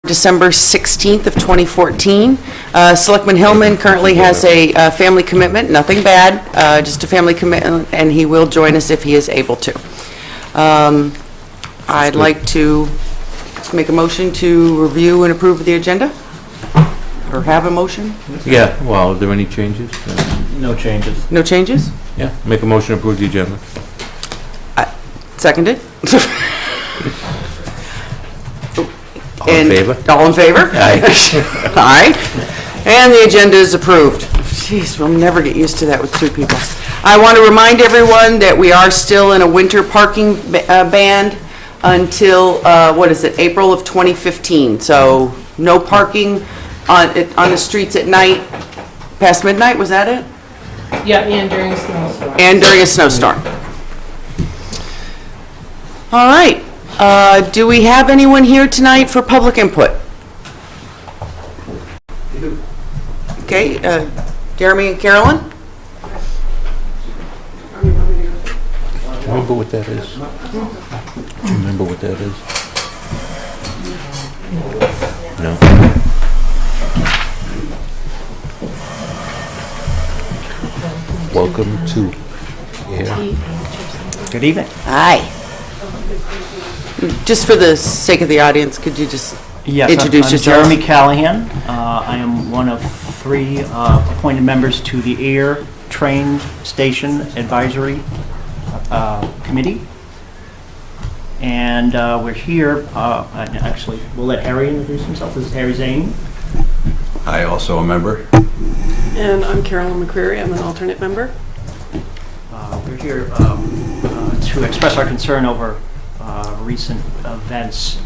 December 16th of 2014. Selectman Hillman currently has a family commitment, nothing bad, just a family commitment, and he will join us if he is able to. I'd like to make a motion to review and approve the agenda, or have a motion? Yeah, well, are there any changes? No changes. No changes? Yeah, make a motion to approve the agenda. Seconded? All in favor? All in favor? Aye. Aye. And the agenda is approved. Jeez, we'll never get used to that with two people. I want to remind everyone that we are still in a winter parking ban until, what is it, April of 2015. So no parking on the streets at night past midnight, was that it? Yeah, and during a snowstorm. And during a snowstorm. All right. Do we have anyone here tonight for public input? Okay, Jeremy and Carolyn? Do you remember what that is? Do you remember what that is? No. Welcome to Ayer. Good evening. Hi. Just for the sake of the audience, could you just introduce yourself? I'm Jeremy Callahan. I am one of three appointed members to the Ayer Train Station Advisory Committee. And we're here, actually, we'll let Harry introduce himself. This is Harry Zane. I also a member. And I'm Carolyn McCreary. I'm an alternate member. We're here to express our concern over recent events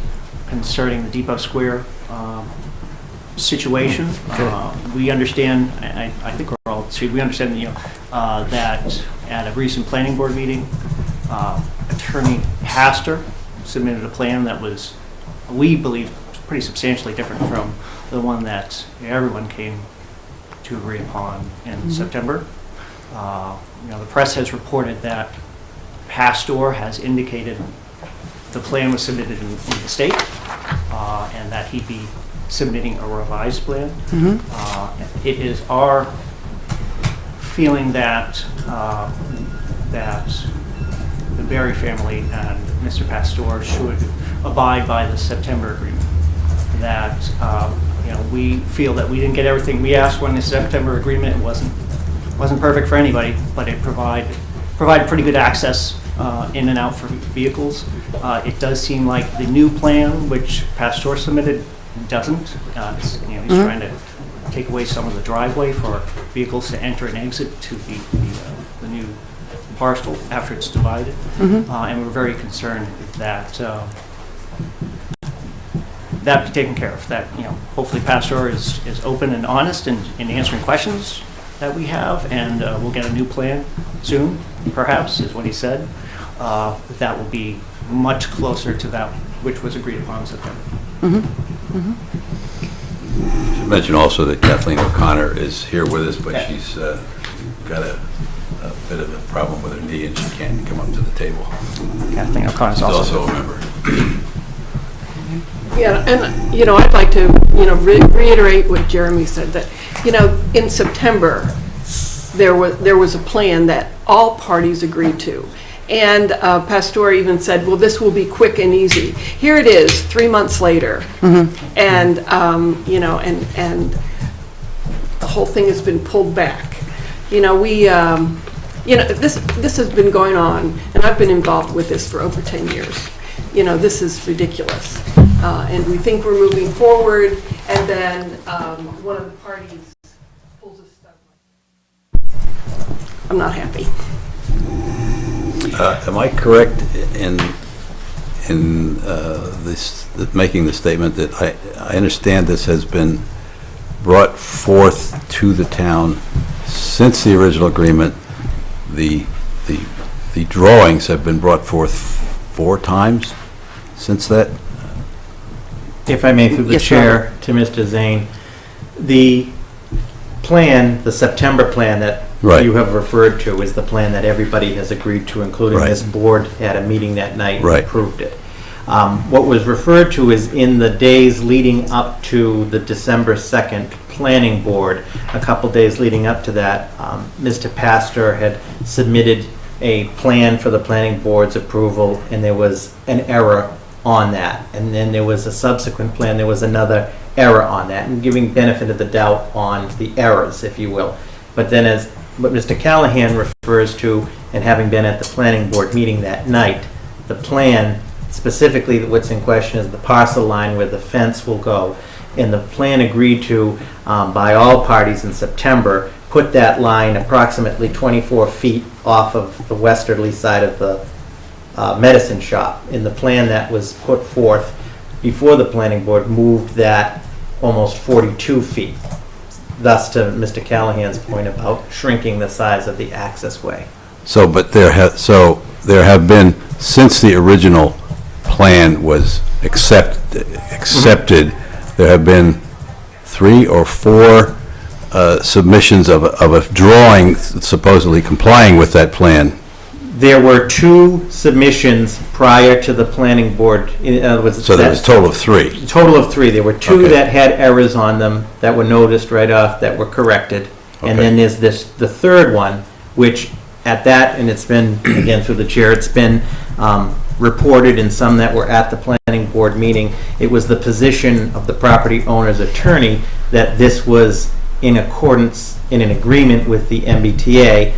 concerning the Depot Square situation. We understand, I think we're all, we understand, that at a recent planning board meeting, Attorney Pastor submitted a plan that was, we believe, pretty substantially different from the one that everyone came to agree upon in September. The press has reported that Pastor has indicated the plan was submitted in the state, and that he'd be submitting a revised plan. It is our feeling that that the Berry family and Mr. Pastor should abide by the September agreement. That we feel that we didn't get everything we asked when the September agreement wasn't perfect for anybody, but it provided pretty good access in and out for vehicles. It does seem like the new plan, which Pastor submitted, doesn't. He's trying to take away some of the driveway for vehicles to enter and exit to the new parcel after it's divided. And we're very concerned that that be taken care of. That hopefully Pastor is open and honest in answering questions that we have, and we'll get a new plan soon, perhaps, is what he said. That will be much closer to that which was agreed upon in September. I should mention also that Kathleen O'Connor is here with us, but she's got a bit of a problem with her knee and she can't come up to the table. Kathleen O'Connor is Also a member. Yeah, and I'd like to reiterate what Jeremy said, that in September there was a plan that all parties agreed to. And Pastor even said, well, this will be quick and easy. Here it is, 3 months later. And, and the whole thing has been pulled back. This has been going on, and I've been involved with this for over 10 years. This is ridiculous. And we think we're moving forward, and then one of the parties pulls a stunt. I'm not happy. Am I correct in making the statement that I understand this has been brought forth to the town since the original agreement? The drawings have been brought forth 4 times since that? If I may, through the chair, to Mr. Zane, the plan, the September plan that you have referred to, is the plan that everybody has agreed to, including this board at a meeting that night and approved it. What was referred to is in the days leading up to the December 2nd planning board, a couple days leading up to that, Mr. Pastor had submitted a plan for the planning board's approval, and there was an error on that. And then there was a subsequent plan, there was another error on that, and giving benefit of the doubt on the errors, if you will. But then as what Mr. Callahan refers to, and having been at the planning board meeting that night, the plan, specifically what's in question is the parcel line where the fence will go. And the plan agreed to, by all parties in September, put that line approximately 24 feet off of the westerly side of the medicine shop. In the plan that was put forth before the planning board moved that almost 42 feet. Thus, to Mr. Callahan's point about shrinking the size of the access way. So, but there have been, since the original plan was accepted, there have been 3 or 4 submissions of a drawing supposedly complying with that plan. There were 2 submissions prior to the planning board. In other words, So there was a total of 3. Total of 3. There were 2 Okay. that had errors on them that were noticed right off, that were corrected. And Okay. then there's the third one, which at that, and it's been, again, through the chair, it's been reported in some that were at the planning board meeting. It was the position of the property owner's attorney that this was in accordance, in an agreement with the MBTA.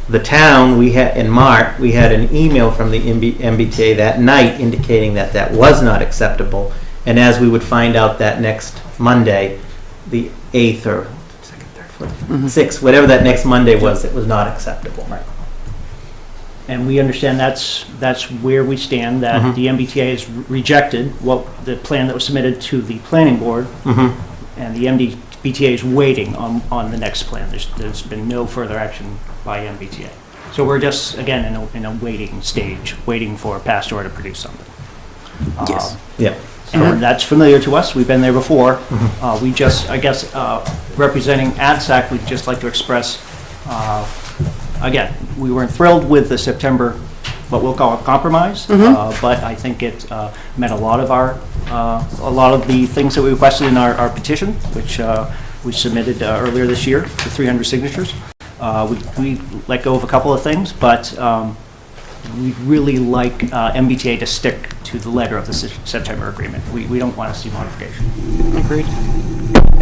The town, we had, in March, we had an email from the MBTA that night indicating that that was not acceptable. And as we would find out that next Monday, the 8th or 2nd, 3rd, 4th, 6th, whatever that next Monday was, it was not acceptable. And we understand that's where we stand, that the MBTA has rejected the plan that was submitted to the planning board, and the MBTA is waiting on the next plan. There's been no further action by MBTA. So we're just, again, in a waiting stage, waiting for Pastor to produce something. Yes. Yeah. And that's familiar to us, we've been there before. We just, I guess, representing ADSAC, we'd just like to express, again, we weren't thrilled with the September, what we'll call a compromise, but I think it met a lot of the things that we requested in our petition, which we submitted earlier this year, the 300 signatures. We let go of a couple of things, but we'd really like MBTA to stick to the letter of the September agreement. We don't want to see modification. Agreed.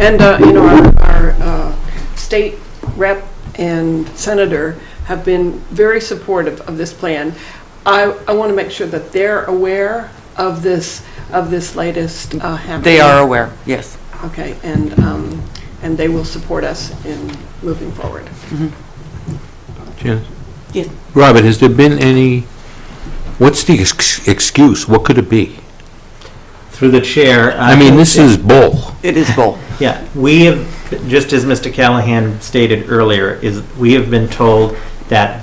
And, our state rep and senator have been very supportive of this plan. I want to make sure that they're aware of this latest happening. They are aware, yes. Okay, and they will support us in moving forward. Janice? Yes. Robert, has there been any, what's the excuse? What could it be? Through the chair. I mean, this is bull. It is both. Yeah, we have, just as Mr. Callahan stated earlier, we have been told that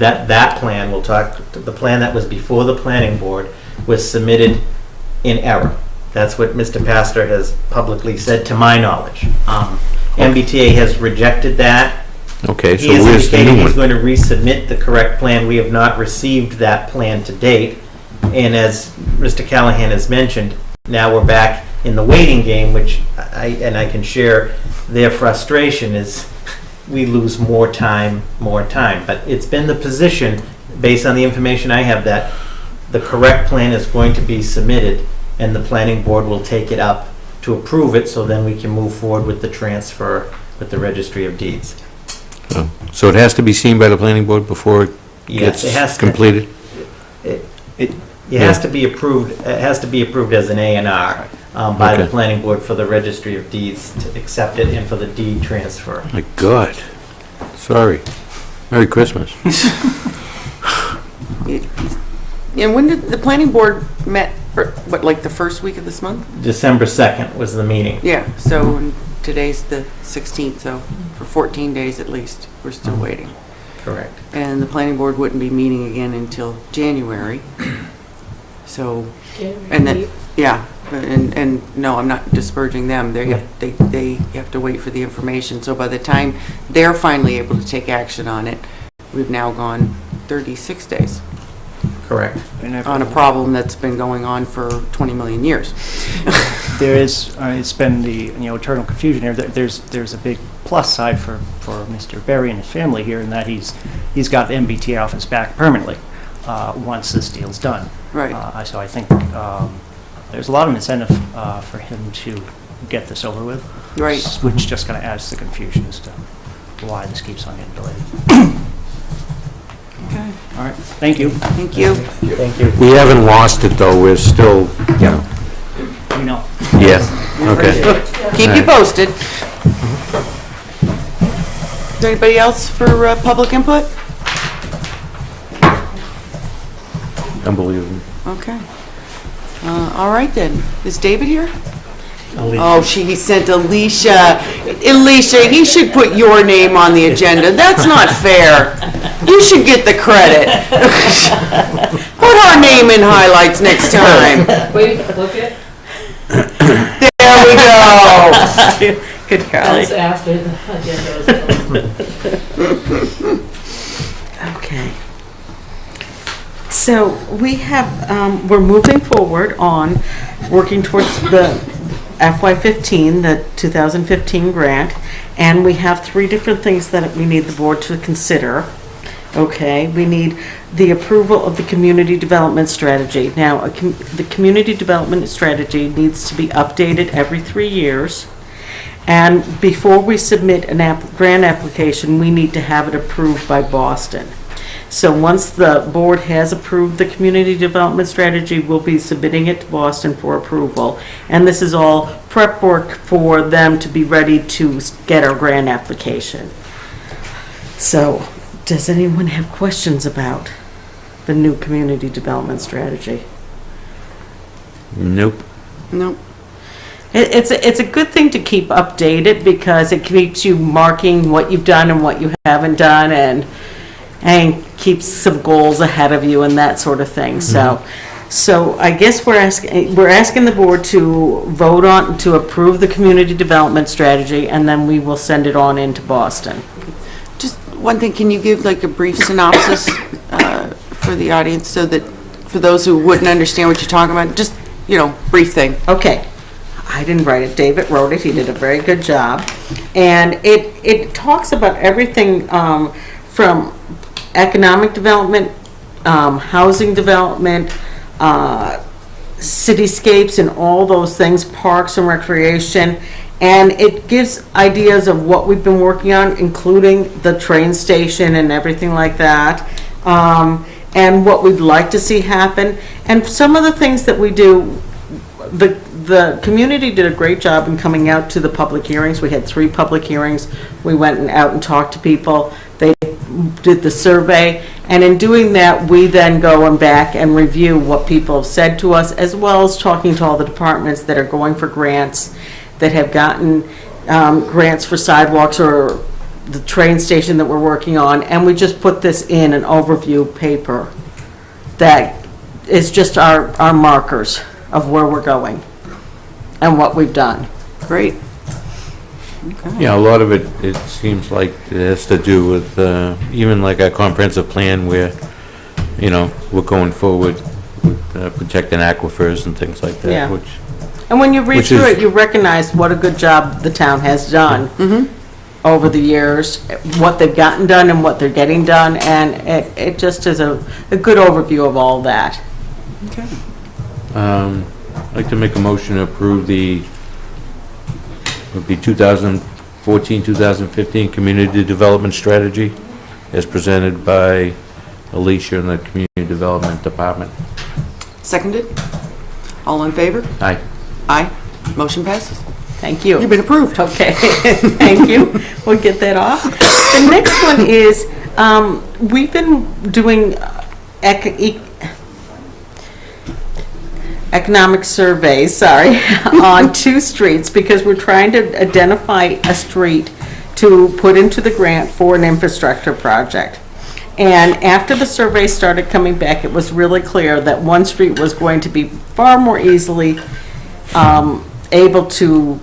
plan, the plan that was before the planning board was submitted in error. That's what Mr. Pastor has publicly said, to my knowledge. MBTA has rejected that. Okay, so He has where's the indicated new he's one? going to resubmit the correct plan. We have not received that plan to date. And as Mr. Callahan has mentioned, now we're back in the waiting game, which I can share their frustration is we lose more time. But it's been the position, based on the information I have, that the correct plan is going to be submitted and the planning board will take it up to approve it, so then we can move forward with the transfer with the Registry of Deeds. Oh, so it has to be seen by the planning board before it Yes, it has gets to. completed? It has to be approved, it has to be approved as an A&R by the Okay. planning board for the Registry of Deeds to accept it and for the deed transfer. My God. Sorry. Merry Christmas. And when did the planning board met, like the first week of this month? December 2nd was the meeting. Yeah, so today's the 16th, so for 14 days at least, we're still waiting. Correct. And the planning board wouldn't be meeting again until January. So, and then, yeah, and no, I'm not disparaging them. They have to wait for the information. So by the time they're finally able to take action on it, we've now gone 36 days. Correct. on a problem that's been going on for 20 million years. There is, it's been the, eternal confusion here. There's a big plus side for Mr. Berry and his family here in that he's got the MBTA off his back permanently once this deal's done. Right. So I think there's a lot of incentive for him to get this over with. Right. Which just kind of adds to the confusion as to why this keeps on getting delayed. Okay. All right, thank you. Thank you. Thank you. We haven't lost it, though, we're still, We know. yes, okay. Keep you posted. Is there anybody else for public input? Unbelievable. Okay. All right then. Is David here? Oh, he sent Alicia. Alicia, he should put your name on the agenda. That's not fair. You should get the credit. Put our name in highlights next time. Wait, look at, There we go. Good Carly. that's after the agenda was done. Okay. So we have, we're moving forward on working towards the FY15, the 2015 grant, and we have 3 different things that we need the board to consider. Okay, we need the approval of the community development strategy. Now, the community development strategy needs to be updated every 3 years. And before we submit a grant application, we need to have it approved by Boston. So once the board has approved the community development strategy, we'll be submitting it to Boston for approval. And this is all prep work for them to be ready to get our grant application. So, does anyone have questions about the new community development strategy? Nope. Nope. It's a good thing to keep updated because it keeps you marking what you've done and what you haven't done and keeps some goals ahead of you and that sort of thing. So I guess we're asking the board to vote on, to approve the community development strategy, and then we will send it on into Boston. Just one thing, can you give like a brief synopsis for the audience so that, for those who wouldn't understand what you're talking about, just, brief thing. Okay. I didn't write it. David wrote it. He did a very good job. And it talks about everything from economic development, housing development, cityscapes and all those things, parks and recreation. And it gives ideas of what we've been working on, including the train station and everything like that, and what we'd like to see happen. And some of the things that we do, the community did a great job in coming out to the public hearings. We had 3 public hearings. We went out and talked to people. They did the survey, and in doing that, we then go and back and review what people have said to us, as well as talking to all the departments that are going for grants, that have gotten grants for sidewalks or the train station that we're working on, and we just put this in an overview paper that is just our markers of where we're going and what we've done. Great. Yeah, a lot of it seems like it has to do with, even like our comprehensive plan where, we're going forward with protecting aquifers and things like Yeah. that, which, And when you read Which through is- it, you recognize what a good job the town has done over the years, what they've gotten done and what they're getting done, and it just is a good overview of all that. Okay. I'd like to make a motion to approve would be 2014-2015 Community Development Strategy as presented by Alicia in the Community Development Department. Seconded? All in favor? Aye. Aye. Motion passes. Thank you. You've been approved. Okay, thank you. We'll get that off. The next one is, we've been doing economic surveys, on 2 streets because we're trying to identify a street to put into the grant for an infrastructure project. And after the survey started coming back, it was really clear that one street was going to be far more easily able to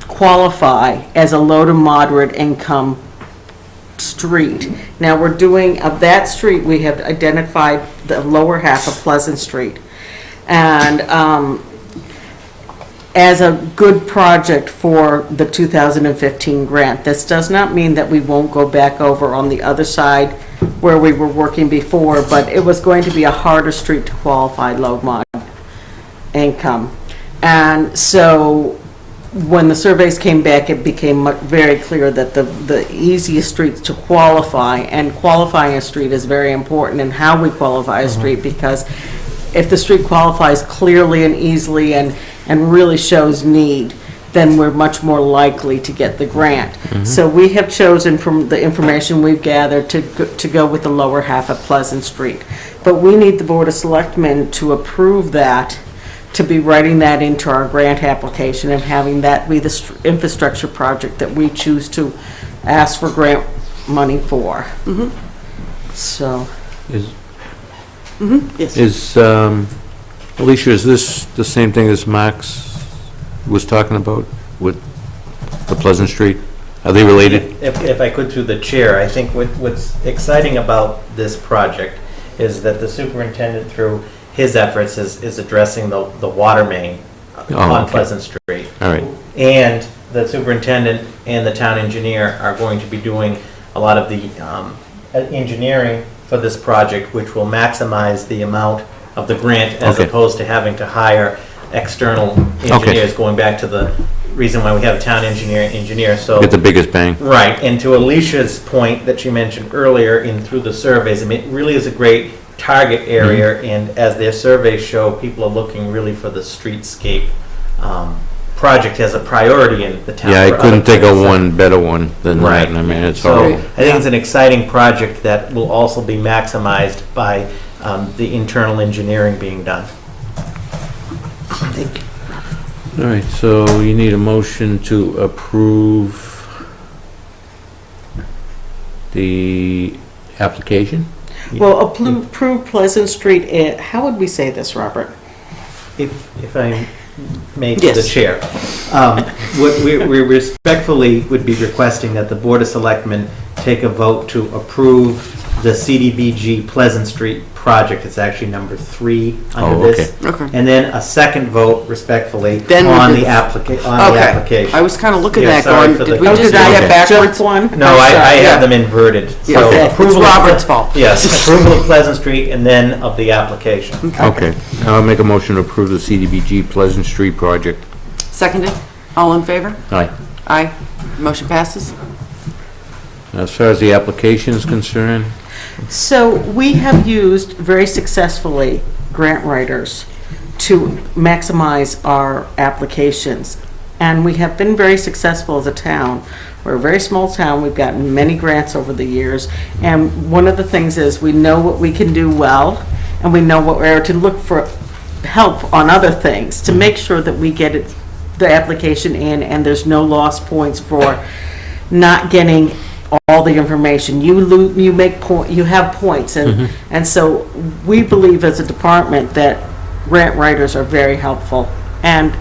qualify as a low to moderate income street. Now, we're doing, of that street, we have identified the lower half of Pleasant Street. And as a good project for the 2015 grant. This does not mean that we won't go back over on the other side where we were working before, but it was going to be a harder street to qualify low mod income. And so when the surveys came back, it became very clear that the easiest streets to qualify, and qualifying a street is very important in how we qualify a street, because if the street qualifies clearly and easily and really shows need, then we're much more likely to get the grant. So we have chosen from the information we've gathered to go with the lower half of Pleasant Street. But we need the Board of Selectmen to approve that, to be writing that into our grant application and having that be the infrastructure project that we choose to ask for grant money for. So. Is, Alicia, is this the same thing as Max was talking about with the Pleasant Street? Are they related? If I could, through the chair, I think what's exciting about this project is that the superintendent, through his efforts, is addressing the water main on okay. Pleasant Street. All right. And the superintendent and the town engineer are going to be doing a lot of the engineering for this project, which will maximize the amount of the grant as Okay. opposed to having to hire external engineers, going back to the reason why we have a town engineer, so. Get the biggest bang. Right, and to Alicia's point that she mentioned earlier through the surveys, I mean, it really is a great target area, and as their surveys show, people are looking really for the streetscape project as a priority in the town. Yeah, I for couldn't other think of things. one better one than Right. that. I mean, it's So horrible. I think it's an exciting project that will also be maximized by the internal engineering being done. Thank you. All right, so you need a motion to approve the application? Well, approve Pleasant Street, how would we say this, Robert? If I may, to the Yes. chair, what we respectfully would be requesting that the Board of Selectmen take a vote to approve the CDBG Pleasant Street project. It's actually number 3 under this. Okay. And then a second vote respectfully Then we on did- the application. I was kind of looking Yeah, at that sorry going, for did the we just confusion. get backwards? Just one? No, I'm I sorry, yeah. have them inverted. Yeah, So okay. It's approval of- Robert's fault. Yes, approval of Pleasant Street and then of the application. Okay, I'll make a motion to approve the CDBG Pleasant Street project. Seconded? All in favor? Aye. Aye. Motion passes? As far as the application is concerned, So we have used very successfully grant writers to maximize our applications. And we have been very successful as a town. We're a very small town. We've gotten many grants over the years. And one of the things is we know what we can do well, and we know where to look for help on other things to make sure that we get it, the application in, and there's no lost points for not getting all the information. You make point, you have points, and so we believe as a department that grant writers are very helpful. And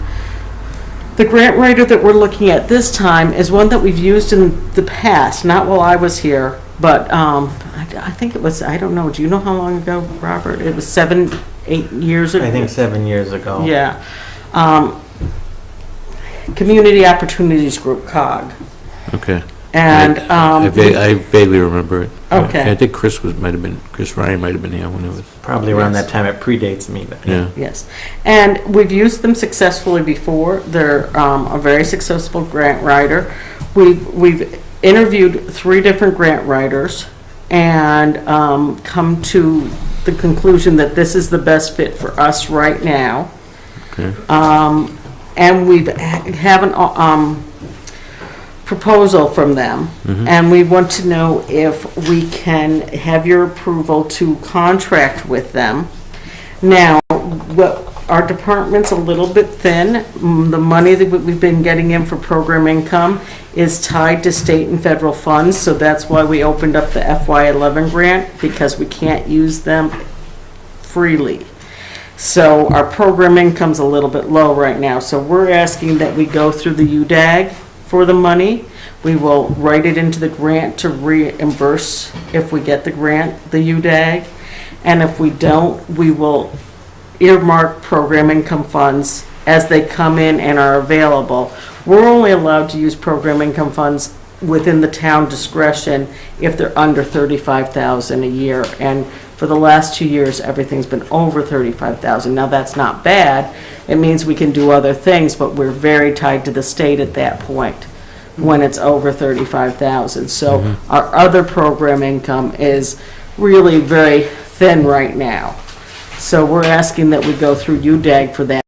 the grant writer that we're looking at this time is one that we've used in the past, not while I was here, but I think it was, I don't know, do you know how long ago, Robert? It was 7, 8 years ago? I think 7 years ago. Yeah. Community Opportunities Group, COG. okay. And, I vaguely remember it. Okay. I think Chris Ryan might have been here when it was, Probably around that time. It predates me, but. yeah. yes, and we've used them successfully before. They're a very successful grant writer. We've interviewed 3 different grant writers and come to the conclusion that this is the best fit for us right now. Okay. And we have an proposal from them, and we want to know if we can have your approval to contract with them. Now, our department's a little bit thin. The money that we've been getting in for program income is tied to state and federal funds, so that's why we opened up the FY11 grant, because we can't use them freely. So our program income's a little bit low right now, so we're asking that we go through the UDAG for the money. We will write it into the grant to reimburse if we get the grant, the UDAG. And if we don't, we will earmark program income funds as they come in and are available. We're only allowed to use program income funds within the town discretion if they're under $35,000 a year. And for the last 2 years, everything's been over $35,000. Now, that's not bad. It means we can do other things, but we're very tied to the state at that point when it's over $35,000. So our other program income is really very thin right now. So we're asking that we go through UDAG for that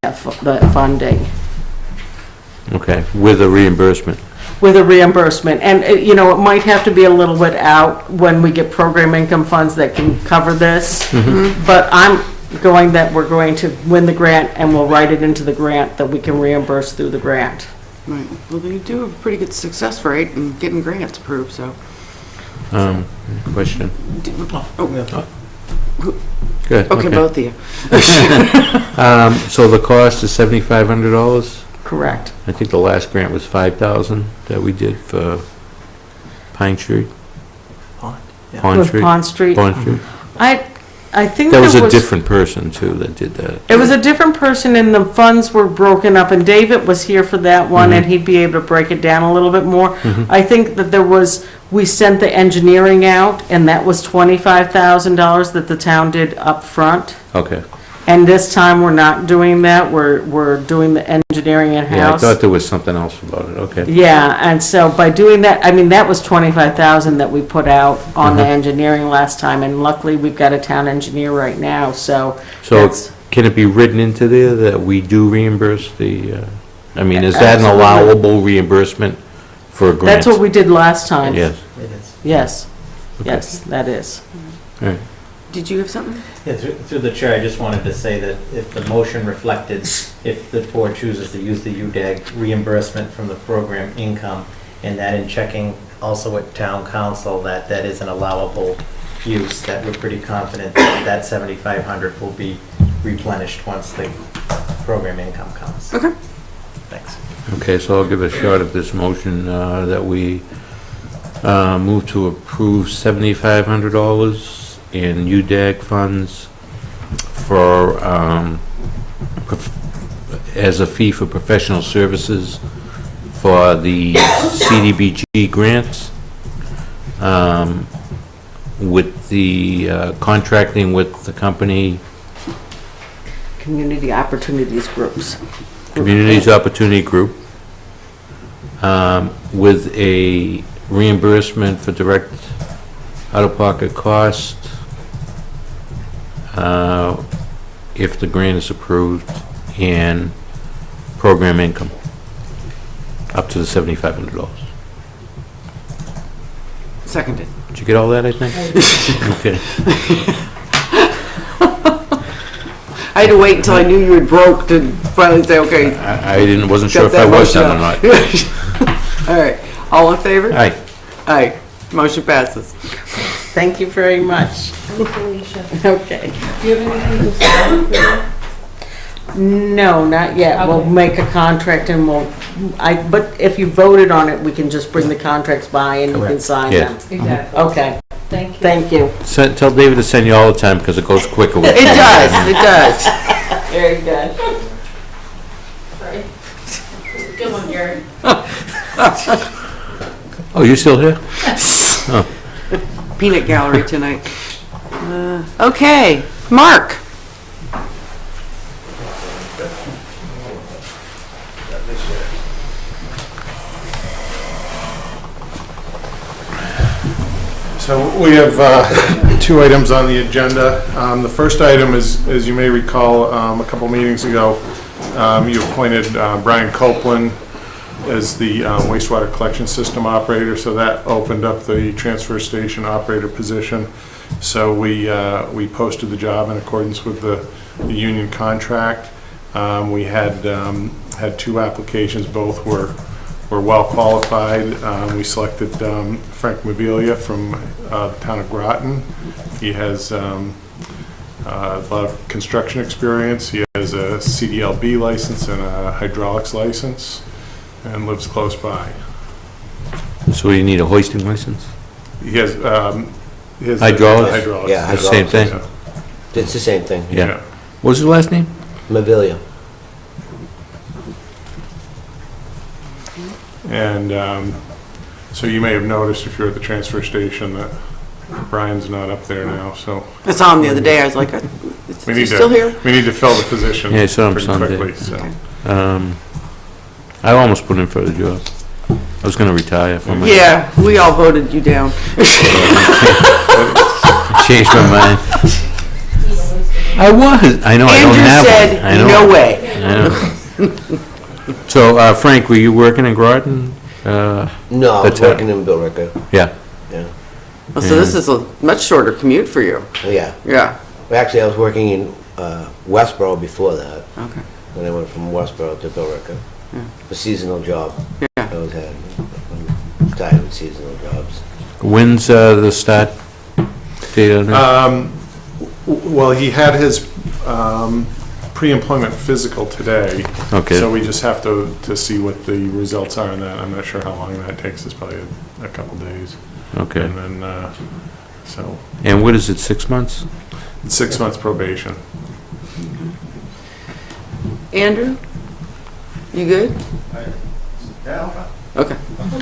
funding Okay, with a reimbursement. with a reimbursement. And, you know, it might have to be a little bit out when we get program income funds that can cover this. But I'm going that we're going to win the grant and we'll write it into the grant that we can reimburse through the grant. Right. Well, they do have a pretty good success rate in getting grants approved, so. Question? Oh, Good. okay, both of you. So the cost is $7,500? Correct. I think the last grant was $5,000 that we did for Pine Street? Pond, yeah. Pond With Street? Pond Street. Pond Street. I think That there was a different person too that did that. It was a different person and the funds were broken up and David was here for that one and he'd be able to break it down a little bit more. I think that we sent the engineering out and that was $25,000 that the town did up front. Okay. And this time we're not doing that, we're doing the engineering Yeah, I in-house. thought there was something else about it, okay. Yeah, and so by doing that, I mean, that was $25,000 that we put out on the engineering last time, and luckily we've got a town engineer right now, so So that's, can it be written into there that we do reimburse the, I mean, is that an Absolutely. allowable reimbursement for a grant? that's what we did last time. Yes. It is. Yes, yes, that is. All right. Did you have something? Yeah, through the chair, I just wanted to say that if the motion reflected, if the board chooses to use the UDAG reimbursement from the program income, and that in checking also at town council, that is an allowable use, that we're pretty confident that that 7,500 will be replenished once the program income comes. Okay. Thanks. Okay, so I'll give a shot at this motion that we move to approve $7,500 in UDAG funds for, as a fee for professional services for the CDBG grants, with the contracting with the company, Community Opportunities Groups. Communities Opportunity Group, with a reimbursement for direct out-of-pocket cost, if the grant is approved, and program income, up to the $7,500. Seconded. Did you get all that, I think? Okay. I had to wait until I knew you had broke to finally say, okay. I wasn't sure got if I that was motion done or not. out. All right, all in favor? Aye. Aye, motion passes. Thank you very much. Okay. Do you have anything to say? No, not yet. We'll Okay. make a contract and but if you voted on it, we can just bring the contracts by and you can Correct. sign Yeah. them. Exactly. Okay, Thank you. thank you. Tell David to send you all the time, because it goes quicker with It does, it does. Very good. Sorry. Good one, Gary. Oh, you still here? Peanut gallery tonight. Okay, Mark. So we have two items on the agenda. The first item is, as you may recall, a couple meetings ago, you appointed Brian Copeland as the wastewater collection system operator, so that opened up the transfer station operator position. So we posted the job in accordance with the union contract. We had two applications, both were well qualified. We selected Frank Mabilia from the town of Groton. He has a lot of construction experience. He has a CDLB license and a hydraulics license and lives close by. So you need a hoisting license? He has, Hydraulics? Hydraulics. Yeah, Same thing? Yeah. It's the same thing. Yeah. What was his last name? Mavilia. And so you may have noticed if you're at the transfer station that Brian's not up there now, so I saw him the other day, I was like, is we he need still here? to, we need to fill the position Yeah, I saw him pretty Sunday. quickly, so. I almost put in for the job. I was gonna retire from it. Yeah, we all voted you down. Changed my mind. I was, I know, I don't Andrew have one. said, I know. no way. I know. So, Frank, were you working in Groton? No, I The was town. working in Billerica. Yeah. Yeah. Oh, so this is a much shorter commute for you. Yeah. Yeah, Well, actually, I was working in Westboro before that. okay, Then I went from Westboro to Billerica. Yeah. A seasonal job yeah. I was having. I'm tired of seasonal jobs. When's the start date on it? Well, he had his pre-employment physical today. Okay. So we just have to see what the results are on that. I'm not sure how long that takes. It's probably a couple days. Okay. And then, so, And what is it, 6 months? it's 6 months probation. Andrew? You good? Yeah, Okay.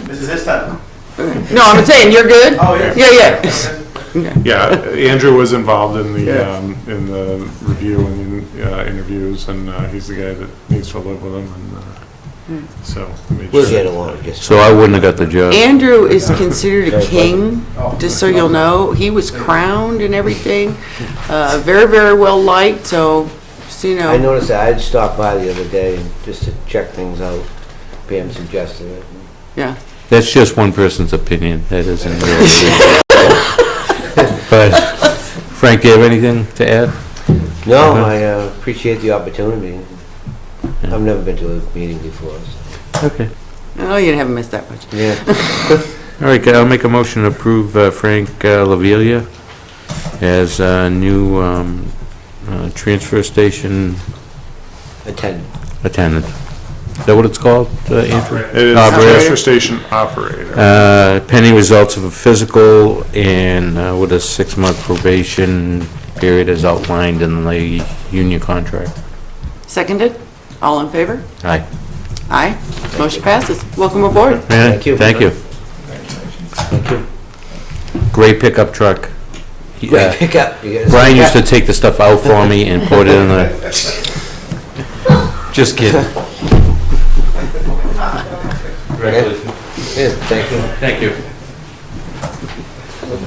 this is his time. Okay. No, I'm saying, you're good? Oh, yeah. Yeah, yeah. Yeah, Andrew was involved in the review and interviews, and he's the guy that needs to live with him, and so. made We'll sure- get along just So I wouldn't have got the job. Andrew is considered a king, just so you'll know. He was crowned and everything. Very, very well liked, so, just so you I know. noticed that. I'd stopped by the other day just to check things out. Pam suggested it. Yeah. That's just one person's opinion. That isn't really. But, Frank, do you have anything to add? No, Okay. I appreciate the opportunity. I've never been to a meeting before. So. Okay. Oh, you haven't missed that much. Yeah. All right, I'll make a motion to approve Frank Lavilia as a new transfer station Attend. attendant. Is that what it's called, Andrew? It is Operator. transfer station operator. Pending results of a physical and with a 6-month probation period as outlined in the union contract. Seconded? All in favor? Aye. Aye. Motion passes. Welcome aboard. Yeah, Thank you. Thank you. Thank you. Great pickup truck. Great pickup. You guys- Brian used to take the stuff out for me and put it in the... Just kidding. Yeah, thank you. Thank you.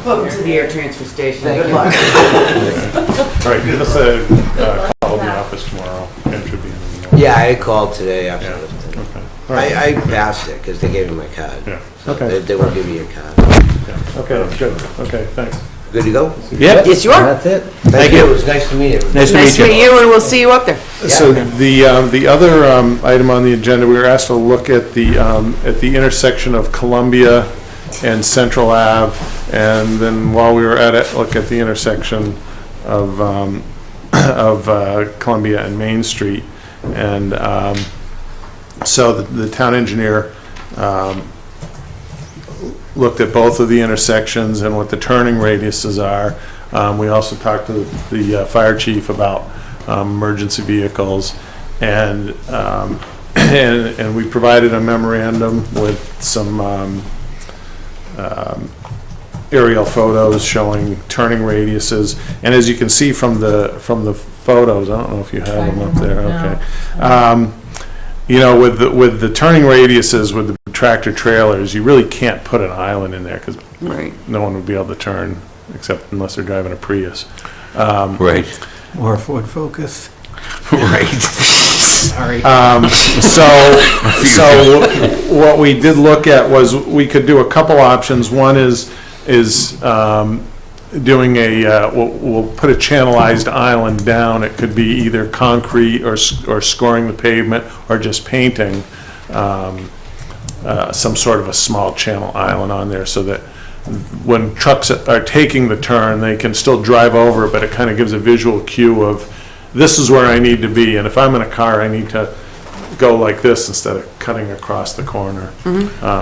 Welcome to the air transfer station. Thank Good you. luck. All right, give us a call in the office tomorrow. Andrew should be in the morning. Yeah, I called today after. Yeah. this. Okay. All right. I passed it because they gave me my card. Yeah. So Okay. They won't give me your card. Okay, good. Okay, thanks. Good to go? Yep. Yes, you are. That's it. Thank you. It was nice to meet you. Nice to Nice to meet meet you. you, and we'll see you up there. So the other item on the agenda, we were asked to look at the intersection of Columbia and Central Ave, and then while we were at it, look at the intersection of Columbia and Main Street. And so the town engineer looked at both of the intersections and what the turning radiuses are. We also talked to the fire chief about emergency vehicles, and we provided a memorandum with some aerial photos showing turning radiuses. And as you can see from the photos, I don't know if you have them up there. Okay. You know, with the turning radiuses with the tractor trailers, you really can't put an island in there because Right. no one would be able to turn except unless they're driving a Prius. Right. Or a Ford Focus. Right. So what we did look at was we could do a couple options. One is doing we'll put a channelized island down. It could be either concrete or scoring the pavement or just painting some sort of a small channel island on there so that when trucks are taking the turn, they can still drive over it, but it kind of gives a visual cue of this is where I need to be. And if I'm in a car, I need to go like this instead of cutting across the corner.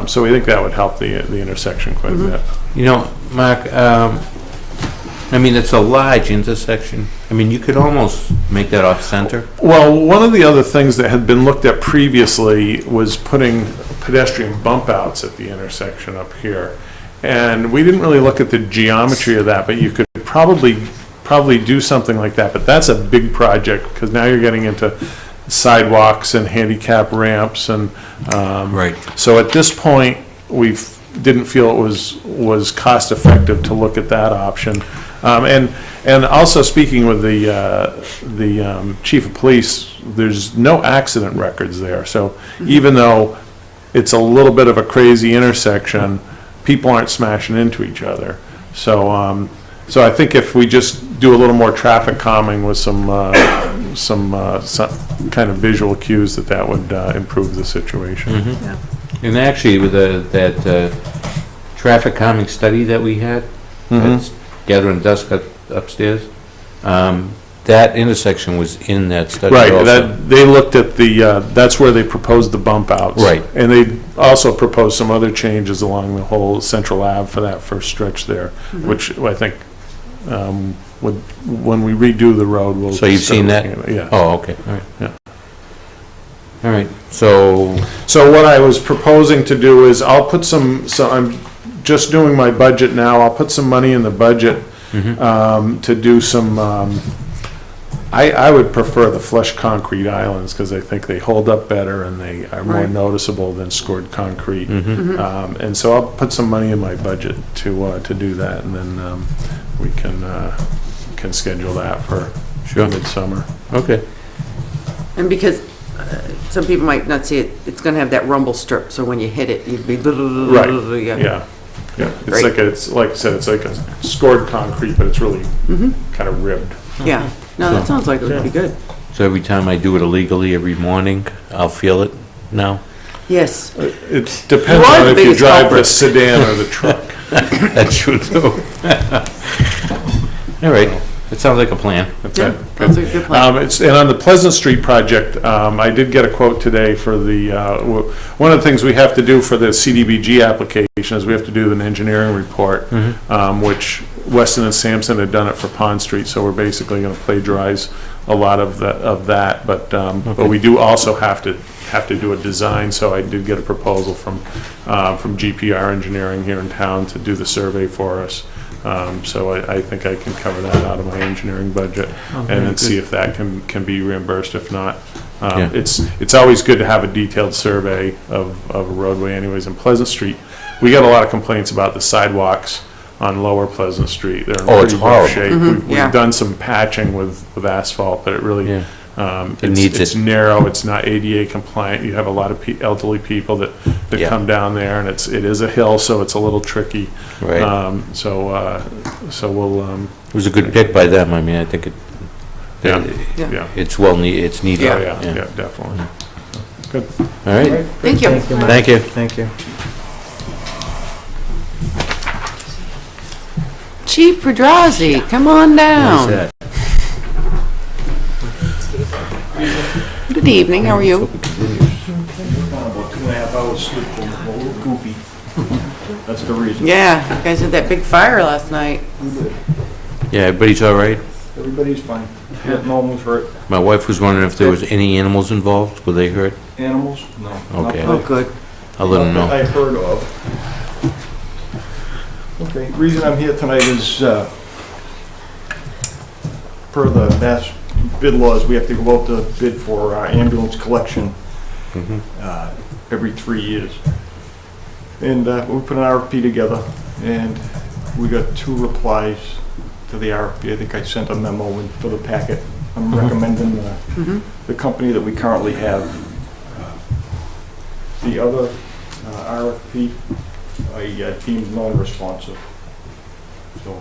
So we think that would help the intersection quite a bit. You know, Mark, I mean, it's a large intersection. I mean, you could almost make that off-center. Well, one of the other things that had been looked at previously was putting pedestrian bump outs at the intersection up here. And we didn't really look at the geometry of that, but you could probably do something like that. But that's a big project, because now you're getting into sidewalks and handicap ramps and, Right. so at this point, we didn't feel it was cost effective to look at that option. And also speaking with the chief of police, there's no accident records there. So even though it's a little bit of a crazy intersection, people aren't smashing into each other. So I think if we just do a little more traffic calming with some kind of visual cues, that would improve the situation. And actually, with that traffic calming study that we had, that's gathering dust upstairs, that intersection was in that study Right, also. they looked at that's where they proposed the bump outs. Right. And they also proposed some other changes along the whole Central Ave for that first stretch there, which I think, when we redo the road, we'll. So you've start seen that? looking at it. Yeah. Oh, okay, all right. Yeah. All right, so, So what I was proposing to do is I'll put so I'm just doing my budget now. I'll put some money in the budget to do some, I would prefer the flush concrete islands, because I think they hold up better and they are more Right. noticeable than scored concrete. And so I'll put some money in my budget to do that, and then we can schedule that for midsummer. okay. And because some people might not see it, it's gonna have that rumble strip, so when you hit it, you'd be. Right, yeah. Great. It's like I said, it's like a scored concrete, but it's really kind of ribbed. Yeah, no, that sounds like it would be good. So every time I do it illegally, every morning, I'll feel it now? Yes, It depends You are on the if you biggest drive the culprit. sedan or the truck. That's true, too. All right, it sounds like a plan. That's yeah, it. that's a good plan. And on the Pleasant Street project, I did get a quote today for one of the things we have to do for the CDBG application is we have to do an engineering report, which Weston and Sampson had done it for Pond Street, so we're basically gonna plagiarize a lot of that, but we do also have to do a design, so I did get a proposal from GPR Engineering here in town to do the survey for us. So I think I can cover that out of my engineering budget, and then see if that can be reimbursed. If not, Yeah. it's always good to have a detailed survey of a roadway anyways. In Pleasant Street, we got a lot of complaints about the sidewalks on Lower Pleasant Street. They're in Oh, it's pretty rough horrible. shape. yeah. We've done some patching with asphalt, but it really, Yeah. It needs it's it. narrow, it's not ADA compliant. You have a lot of elderly people that Yeah. come down there, and it is a hill, so it's a little tricky. Right. So we'll, It was a good pick by them, I mean, I think yeah, Yeah. yeah. it's it's needed. Yeah, yeah, definitely. Good. All right, Thank you. thank you. Thank you. Chief Pedrazi, come on down. Good evening, how are you? About 2.5 hours sleep, I'm a little goofy. That's the reason. Yeah, you guys had that big fire last night. Yeah, everybody's all right? Everybody's fine. Yeah, no one was hurt. My wife was wondering if there was any animals involved, were they hurt? Animals? No. not Okay. that Oh, good. I'll let them not that know. I heard of. Okay, reason I'm here tonight is, per the Mass bid laws, we have to go out to bid for ambulance collection every 3 years. And we put an RFP together, and we got 2 replies to the RFP. I think I sent a memo in for the packet. I'm recommending the company that we currently have. The other RFP, I deemed non-responsive. So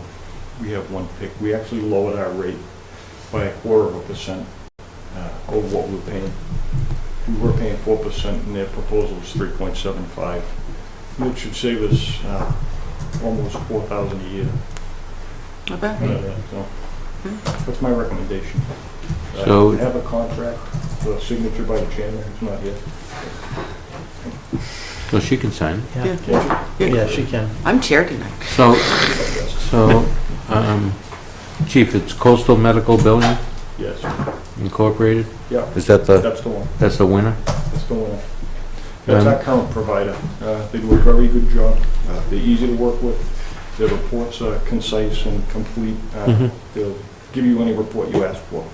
we have one pick. We actually lowered our rate by 0.25% over what we were paying. We were paying 4%, and their proposal was 3.75. Which should save us almost $4,000 a year. Not bad. So that's my recommendation. So- I have a contract, the signature by the chairman, it's not here. So she can sign. Yeah, she can. I'm chair tonight. So, Chief, it's Coastal Medical Building Yes, Incorporated? yeah, Is that the, that's the one, that's the winner? that's the one. That's our current provider. They do a very good job. They're easy to work with. Their reports are concise and complete. They'll give you any report you ask for.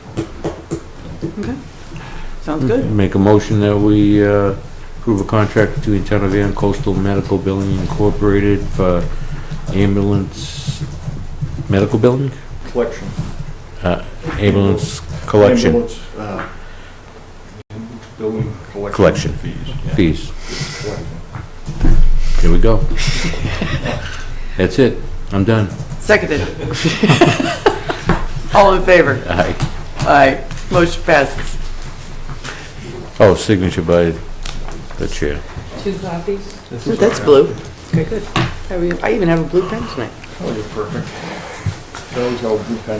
Sounds good. Make a motion that we approve a contract between Town of Ayer and Coastal Medical Building Incorporated for ambulance medical building? Collection. Ambulance collection Ambulance, building Collection. fees. Yeah. fees. It's collecting. Here we go. That's it. I'm done. Seconded. All in favor? Aye. Aye. Motion passes. Oh, signature by the chair. 2 copies? Ooh, that's blue. Okay, good. I even have a blue pen tonight. Oh, you're perfect. You always have a blue pen.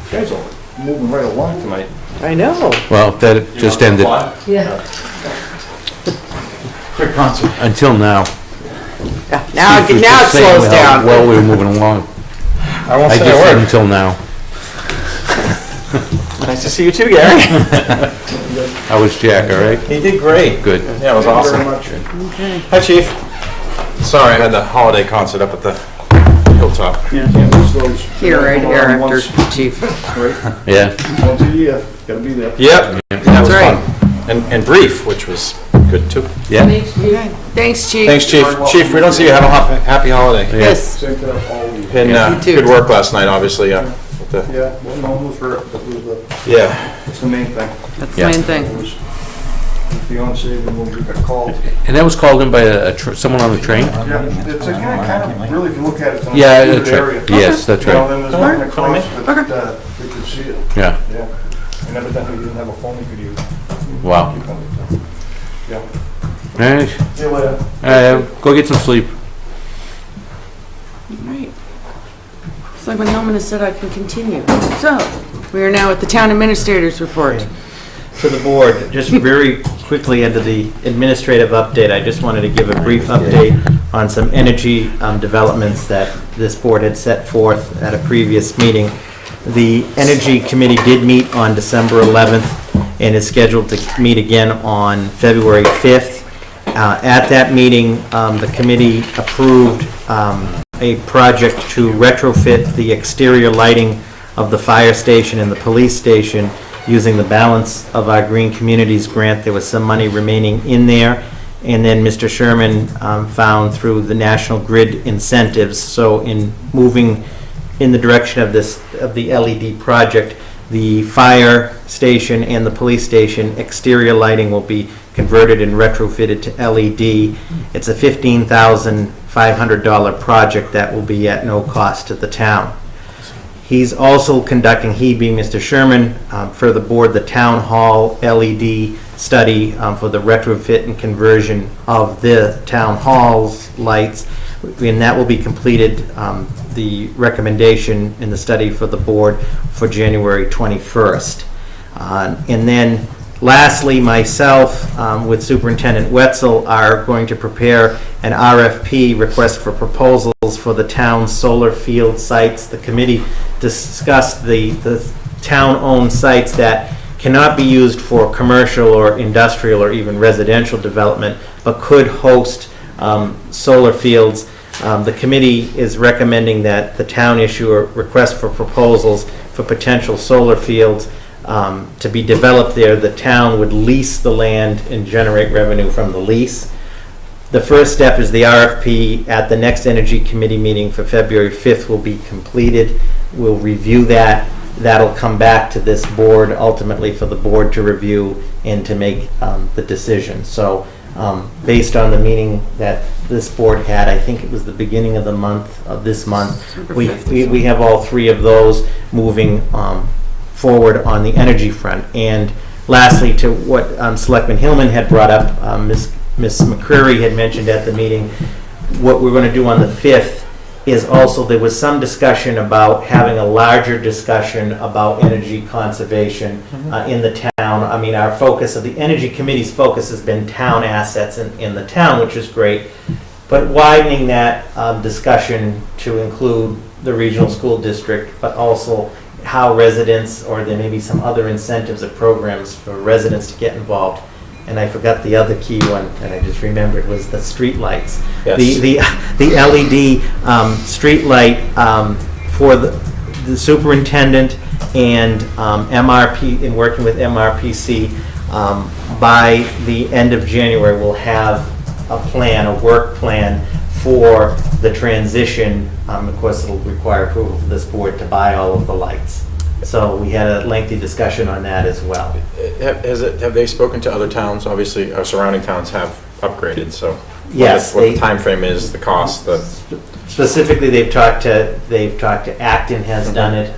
You guys are moving right along tonight. I know. Well, that just ended Yeah. Quick concert. until now. Yeah, now it slows down. Well, we were moving along. I won't I say just a said word. until now. Nice to see you too, Gary. How was Jack, all right? He did great. Good. Yeah, it was Thank you awesome. very much. Hi, Chief. Sorry, I had the holiday concert up at the Hilltop. Can't miss those. Here, right Come here around after once- chief. Right, Yeah. once a year, gotta be there. Yep, that was right. fun. And brief, which was good too. Yeah. Thanks, chief. Thanks, Chief. Chief, we don't see you. Have a happy holiday. Yes. Same to all of you. And You too. good work last night, obviously. With the- Yeah, well, no, it was her, that was the, Yeah. that's the main thing. That's the Yeah. main It thing. was the fiance, then when we got called. And that was called in by someone on the train? Yeah, it's again, kind of, really, if you look at it, it's in Yeah, a that's secluded right. area. Yes, that's You know, right. then there's nothing across that, they could see it, Yeah. yeah. And evidently didn't have a phone he could use. Wow. Yeah. All right. See you later. Go get some sleep. Right. Selectman Hellman has said I can continue. So, we are now at the town administrator's report. To the board, just very quickly under the administrative update, I just wanted to give a brief update on some energy developments that this board had set forth at a previous meeting. The Energy Committee did meet on December 11th and is scheduled to meet again on February 5th. At that meeting, the committee approved a project to retrofit the exterior lighting of the fire station and the police station using the balance of our Green Communities grant. There was some money remaining in there. And then Mr. Sherman found through the National Grid incentives, so in moving in the direction of the LED project, the fire station and the police station exterior lighting will be converted and retrofitted to LED. It's a $15,500 project that will be at no cost to the town. He's also conducting, he being Mr. Sherman, for the board, the town hall LED study for the retrofit and conversion of the town hall's lights, and that will be completed, the recommendation in the study for the board for January 21st. And then lastly, myself with Superintendent Wetzel are going to prepare an RFP, request for proposals, for the town's solar field sites. The committee discussed the town-owned sites that cannot be used for commercial or industrial or even residential development, but could host solar fields. The committee is recommending that the town issue a request for proposals for potential solar fields to be developed there. The town would lease the land and generate revenue from the lease. The first step is the RFP at the next Energy Committee meeting for February 5th will be completed. We'll review that. That'll come back to this board ultimately for the board to review and to make the decision. So based on the meeting that this board had, I think it was the beginning of the month, of this month, we have all three of those moving forward on the energy front. And lastly, to what Selectman Hillman had brought up, Ms. McCreary had mentioned at the meeting, what we're going to do on the 5th is also, there was some discussion about having a larger discussion about energy conservation in the town. I mean, our focus of the Energy Committee's focus has been town assets in the town, which is great. But widening that discussion to include the regional school district, but also how residents, or there may be some other incentives or programs for residents to get involved. And I forgot the other key one, and I just remembered, was the street lights. Yes. The LED street light for the superintendent and MRP, in working with MRPC, by the end of January, we'll have a plan, a work plan for the transition. Of course, it'll require approval of this board to buy all of the lights. So we had a lengthy discussion on that as well. Have they spoken to other towns? Obviously, our surrounding towns have upgraded, so. Yes, What the timeframe is, the cost, the. Specifically, they've talked to Acton has done it.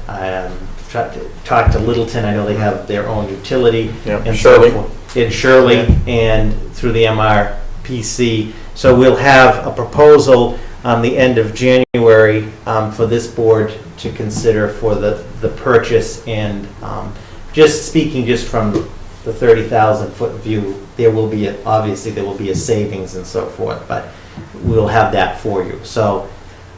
Talked to Littleton. I know they have their own utility. Yeah, and Shirley. So forth. In Shirley and through the MRPC. So we'll have a proposal the end of January for this board to consider for the purchase. And just speaking just from the 30,000 foot view, there will be obviously there will be a savings and so forth, but we'll have that for you. So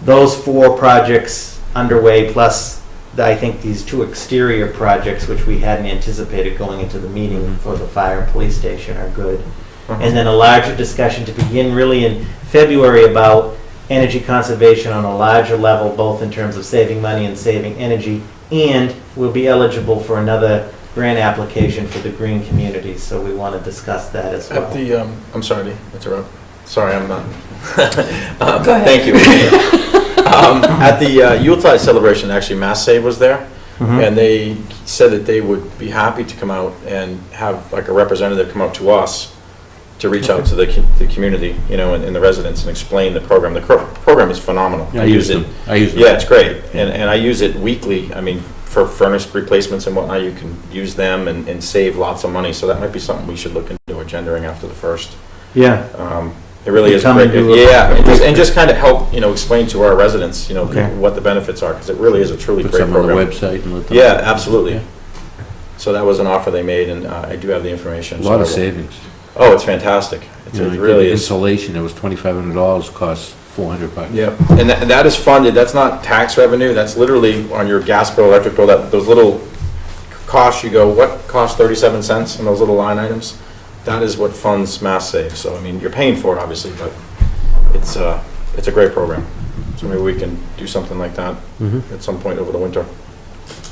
those 4 projects underway, plus I think these 2 exterior projects, which we hadn't anticipated going into the meeting for the fire and police station, are good. And then a larger discussion to begin really in February about energy conservation on a larger level, both in terms of saving money and saving energy, and we'll be eligible for another grant application for the green communities, so we want to discuss that as well. At the, I'm sorry to interrupt. Sorry, I'm not. Go ahead. Thank you. At the Yuletide celebration, actually, Mass Save was there, and they said that they would be happy to come out and have like a representative come out to us to reach out to the community, you know, and the residents, and explain the program. The program is phenomenal. I use it. Yeah, it's great, and I use it weekly. I mean, for furnace replacements and whatnot, you can use them and save lots of money. So that might be something we should look into agendering after the 1st. Yeah. It really is Come great. and do a- Yeah, and just kind of help, you know, explain to our residents, you know, Okay. what the benefits are, because it really is a truly Put great some on the program. website and let them. Yeah, absolutely. Yeah. So that was an offer they made, and I do have the information. A so lot I of will- savings. Oh, it's fantastic. It You know, really is. Insulation, it was $2,500, cost $400. Yeah, and that is funded, that's not tax revenue, that's literally on your gas bill, electric bill, those little costs, you go, what cost 37 cents in those little line items? That is what funds Mass Save. So, I mean, you're paying for it, obviously, but it's a great program. So maybe we can do something like that at some point over the winter.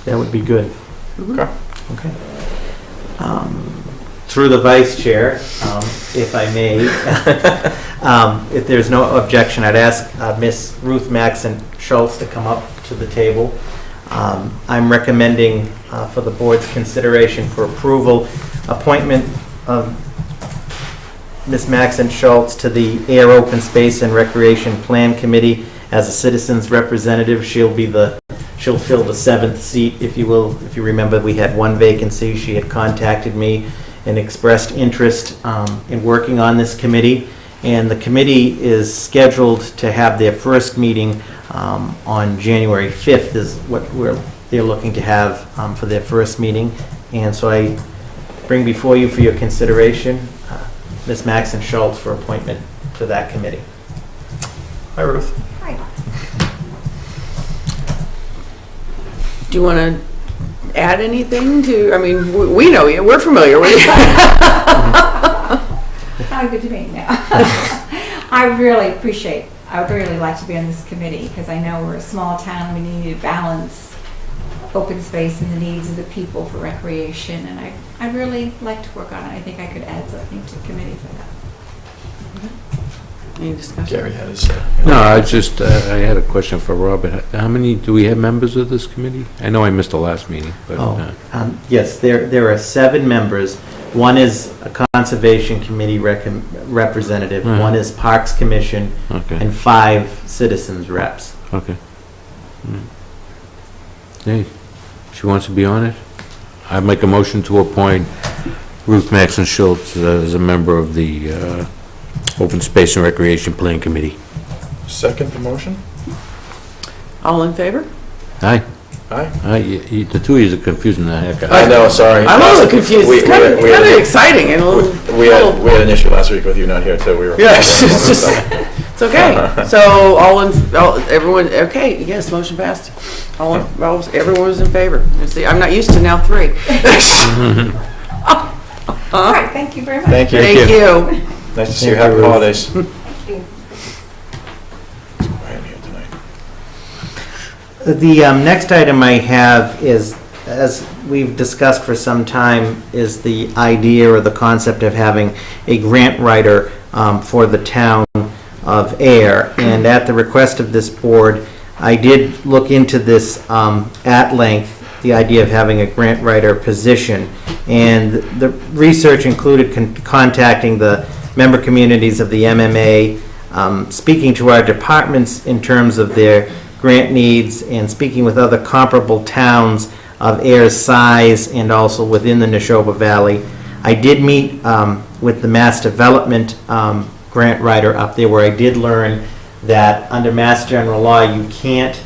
That would be good. Okay. Okay. Through the vice chair, if I may, if there's no objection, I'd ask Miss Ruth Maxon Schultz to come up to the table. I'm recommending for the board's consideration for approval, appointment of Ms. Maxon Schultz to the Air, Open Space and Recreation Plan Committee as a citizen's representative. She'll fill the 7th seat, if you will. If you remember, we had 1 vacancy. She had contacted me and expressed interest in working on this committee. And the committee is scheduled to have their first meeting on January 5th is what they're looking to have for their first meeting. And so I bring before you for your consideration Ms. Maxon Schultz for appointment to that committee. Hi, Ruth. Do you want to add anything to, I mean, we know you, we're familiar with you. Sounds good to me now. I really appreciate, I would really like to be on this committee because I know we're a small town, we need to balance open space and the needs of the people for recreation, and I'd really like to work on it. I think I could add something to the committee for that. Any discussion? Gary had his. No, I just, I had a question for Robert. How many, do we have members of this committee? I know I missed the last meeting, but. Yes, there are 7 members. One is a Conservation Committee representative, Mhm. one is Parks Commission, Okay, and 5 citizens reps. okay. Hey, she wants to be on it? I make a motion to appoint Ruth Maxon Schultz as a member of the Open Space and Recreation Plan Committee. Second the motion? All in favor? Aye. Aye. The two of you are confusing the heck out of me. I know, sorry. I'm a little confused. It's kind of exciting and a little. We had an issue last week with you not here too. We were. Yes, it's okay. So everyone, okay, yes, motion passed. Everyone was in favor. See, I'm not used to now 3. All right, thank you very much. Thank you. Thank you. Nice to see you. Happy holidays. The next item I have is, as we've discussed for some time, is the idea or the concept of having a grant writer for the town of Ayer. And at the request of this board, I did look into this at length, the idea of having a grant writer position. And the research included contacting the member communities of the MMA, speaking to our departments in terms of their grant needs, and speaking with other comparable towns of Ayer's size and also within the Neshoba Valley. I did meet with the Mass Development grant writer up there, where I did learn that under Mass General Law, you can't,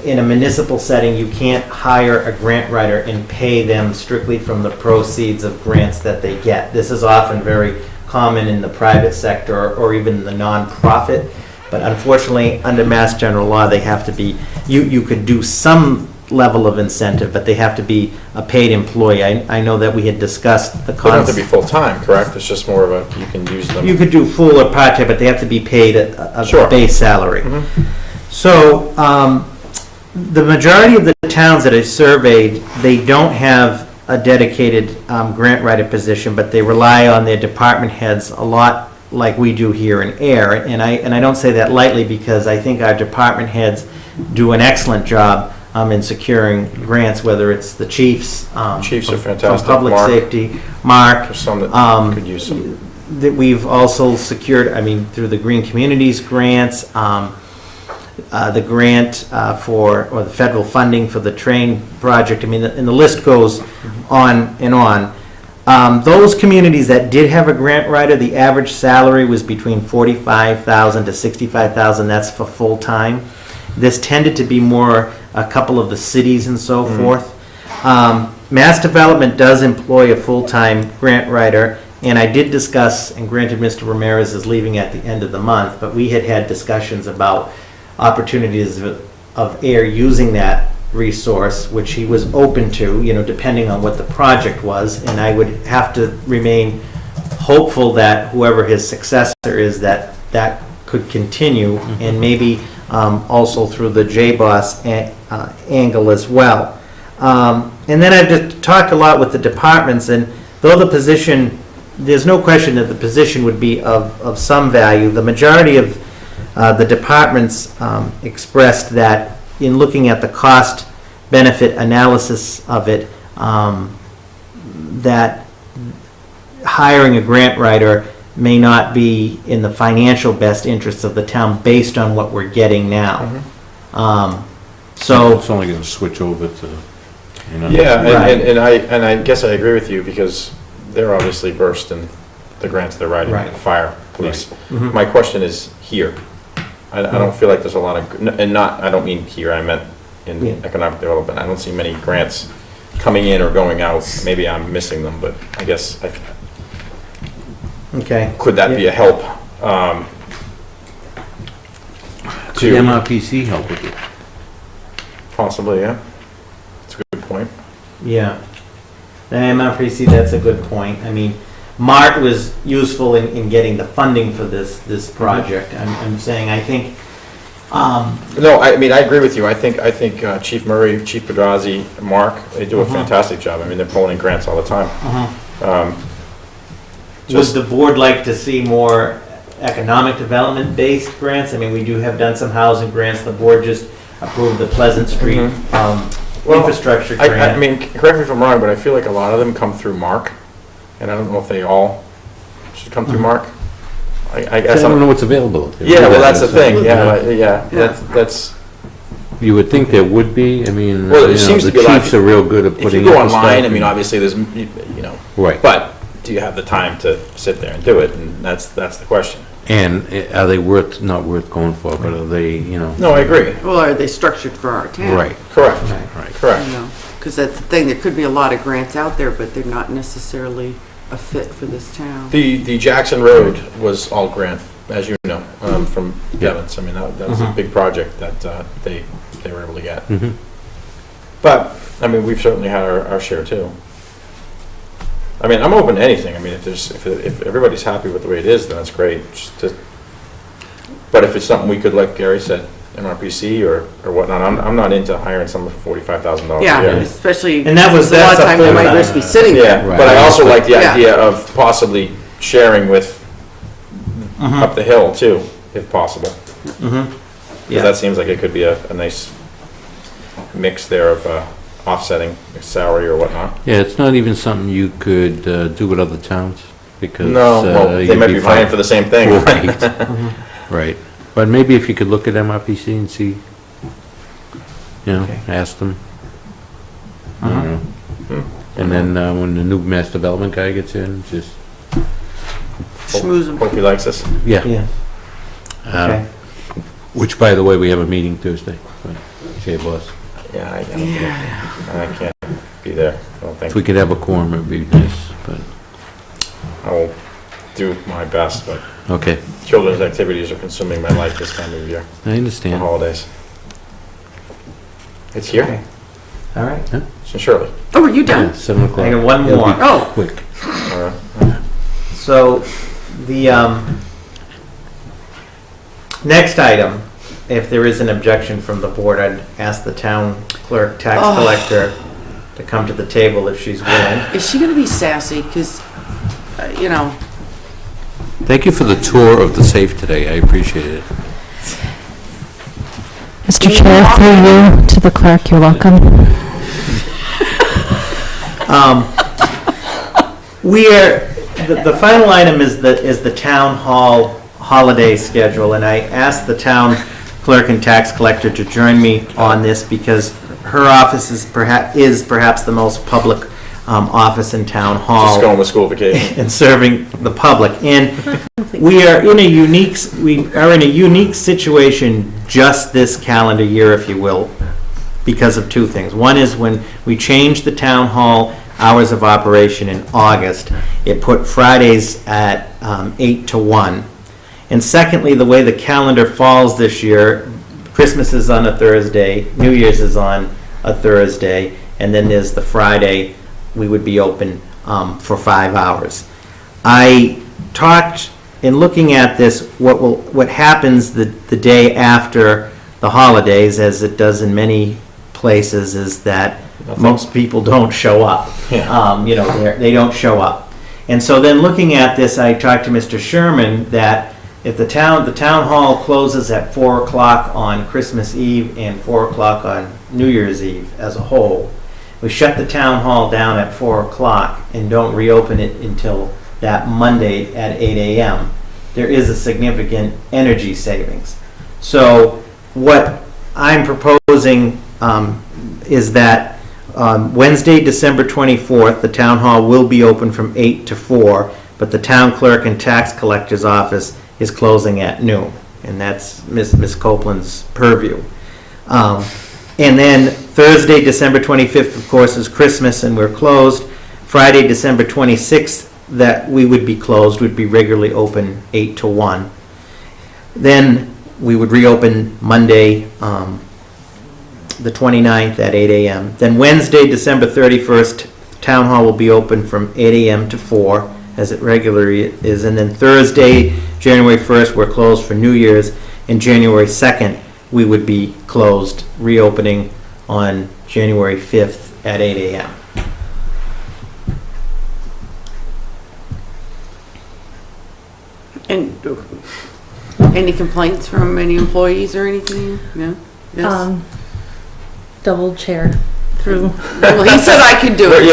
in a municipal setting, you can't hire a grant writer and pay them strictly from the proceeds of grants that they get. This is often very common in the private sector or even the nonprofit. But unfortunately, under Mass General Law, they have to be, you could do some level of incentive, but they have to be a paid employee. I know that we had discussed the They don't have to concept. be full-time, correct? It's just more of a, you can use them. You could do full or part-time, but they have to be paid a Sure. base salary. So, the majority of the towns that I surveyed, they don't have a dedicated grant writer position, but they rely on their department heads a lot like we do here in Ayer. And I don't say that lightly, because I think our department heads do an excellent job in securing grants, whether it's the chiefs. Chiefs are from fantastic. Public Mark. Safety, Mark. There's some that could use some. That we've also secured, through the Green Communities grants, the grant or the federal funding for the train project. And the list goes on and on. Those communities that did have a grant writer, the average salary was between $45,000 to $65,000. That's for full-time. This tended to be more a couple of the cities and so forth. Mass Development does employ a full-time grant writer, and I did discuss, and granted Mr. Ramirez is leaving at the end of the month, but we had discussions about opportunities of Ayer using that resource, which he was open to, depending on what the project was. And I would have to remain hopeful that whoever his successor is, that could continue, and maybe also through the JBoss angle as well. And then I've just talked a lot with the departments, and though the position, there's no question that the position would be of some value, the majority of the departments expressed that in looking at the cost-benefit analysis of it, that hiring a grant writer may not be in the financial best interests of the town based on what we're getting now. So It's only gonna switch over to, Yeah, Right. and I guess I agree with you, because they're obviously versed in the grants they're writing, Right. fire, police. Mhm. My question is here. I don't feel like there's a lot of, and not, I don't mean here, I meant in Yeah. economic development. I don't see many grants coming in or going out. Maybe I'm missing them, but I guess, okay. could that be a help? could MRPC help with it? Possibly, yeah. That's a good point. Yeah. The MRPC, that's a good point. Mart was useful in getting the funding for this project. I'm saying, I think, No, I agree with you. I think Chief Murray, Chief Pedrazi, Mark, they do a fantastic job. They're pulling in grants all the time. would the board like to see more economic development-based grants? We have done some housing grants. The board just approved the Pleasant Street infrastructure grant. Correct me if I'm wrong, but I feel like a lot of them come through Mark, and I don't know if they all should come through Mark. I guess I don't know what's available. Yeah, well, that's the thing. Yeah. That's. You would think there would be, Well, it seems to be a the lot of chiefs are real good at If putting. you go up with online, stuff. obviously there's, Right. But do you have the time to sit there and do it? And that's the question. And are they not worth going for, but are they, No, I agree. Well, are they structured for our town? right, Correct. right. Correct. You know, because that's the thing, there could be a lot of grants out there, but they're not necessarily a fit for this town. The Jackson Road was all grant, as you know, from Devon's. I mean, that was a big project that they were able to get. Mhm. But, I mean, we've certainly had our share too. I mean, I'm open to anything. I mean, if everybody's happy with the way it is, then that's great. But if it's something we could, like Gary said, MRPC or whatnot, I'm not into hiring someone for $45,000 a Yeah, year. especially, And that was- a lot that's of a times they might full-time. just be sitting there. Yeah, but I also like the Yeah. idea of possibly sharing with up the hill too, if possible. Yeah. Because that seems like it could be a nice mix there of offsetting salary or whatnot. Yeah, it's not even something you could do with other towns, because. No, well, they you'd might be vying for the same thing. Right, right. But maybe if you could look at MRPC and see, ask them. I don't know. And then when the new mass development guy gets in, just, Schmooze them. Hope he likes us. yeah. Yeah. Okay. Which, by the way, we have a meeting Tuesday, Chair Boss. Yeah, I can't be there, I don't If think. we could have a quorum, it'd be nice, but, I will do my best, but okay, children's activities are consuming my life this time of year, I the understand. holidays. It's here, Okay. All right. so Shirley. Oh, are you Yeah, done? 7 o'clock. I got one It'll be more. Oh. Quick. So, the next item, if there is an objection from the board, I'd ask the town clerk, tax collector to come to the table if she's willing. Is she gonna be sassy? Because, Thank you for the tour of the safe today, I appreciate it. Mr. Chair, through you to the clerk, you're welcome. The final item is the town hall holiday schedule, and I asked the town clerk and tax collector to join me on this because her office is perhaps the most public office in town hall. Just going with school vacation. And serving the public. And we are in a unique situation just this calendar year, if you will, because of two things. One is when we changed the town hall hours of operation in August, it put Fridays at 8 to 1. And secondly, the way the calendar falls this year, Christmas is on a Thursday, New Year's is on a Thursday, and then there's the Friday we would be open for 5 hours. I talked, in looking at this, what happens the day after the holidays, as it does in many places, is that most people don't show up. Yeah. They don't show up. And so then looking at this, I talked to Mr. Sherman that if the town hall closes at 4 o'clock on Christmas Eve and 4 o'clock on New Year's Eve as a whole, we shut the town hall down at 4 o'clock and don't reopen it until that Monday at 8 a.m., there is a significant energy savings. So what I'm proposing is that Wednesday, December 24th, the town hall will be open from 8 to 4, but the town clerk and tax collector's office is closing at noon, and that's Ms. Copeland's purview. And then Thursday, December 25th, of course, is Christmas, and we're closed. Friday, December 26th, that we would be closed, would be regularly open 8 to 1. Then we would reopen Monday, the 29th at 8 a.m. Then Wednesday, December 31st, Town Hall will be open from 8 a.m. to 4, as it regularly is. And then Thursday, January 1st, we're closed for New Year's. And January 2nd, we would be closed, reopening on January 5th at 8 a.m. And any complaints from any employees or anything? No? Yes? Double chair through. Well, he said I could do it.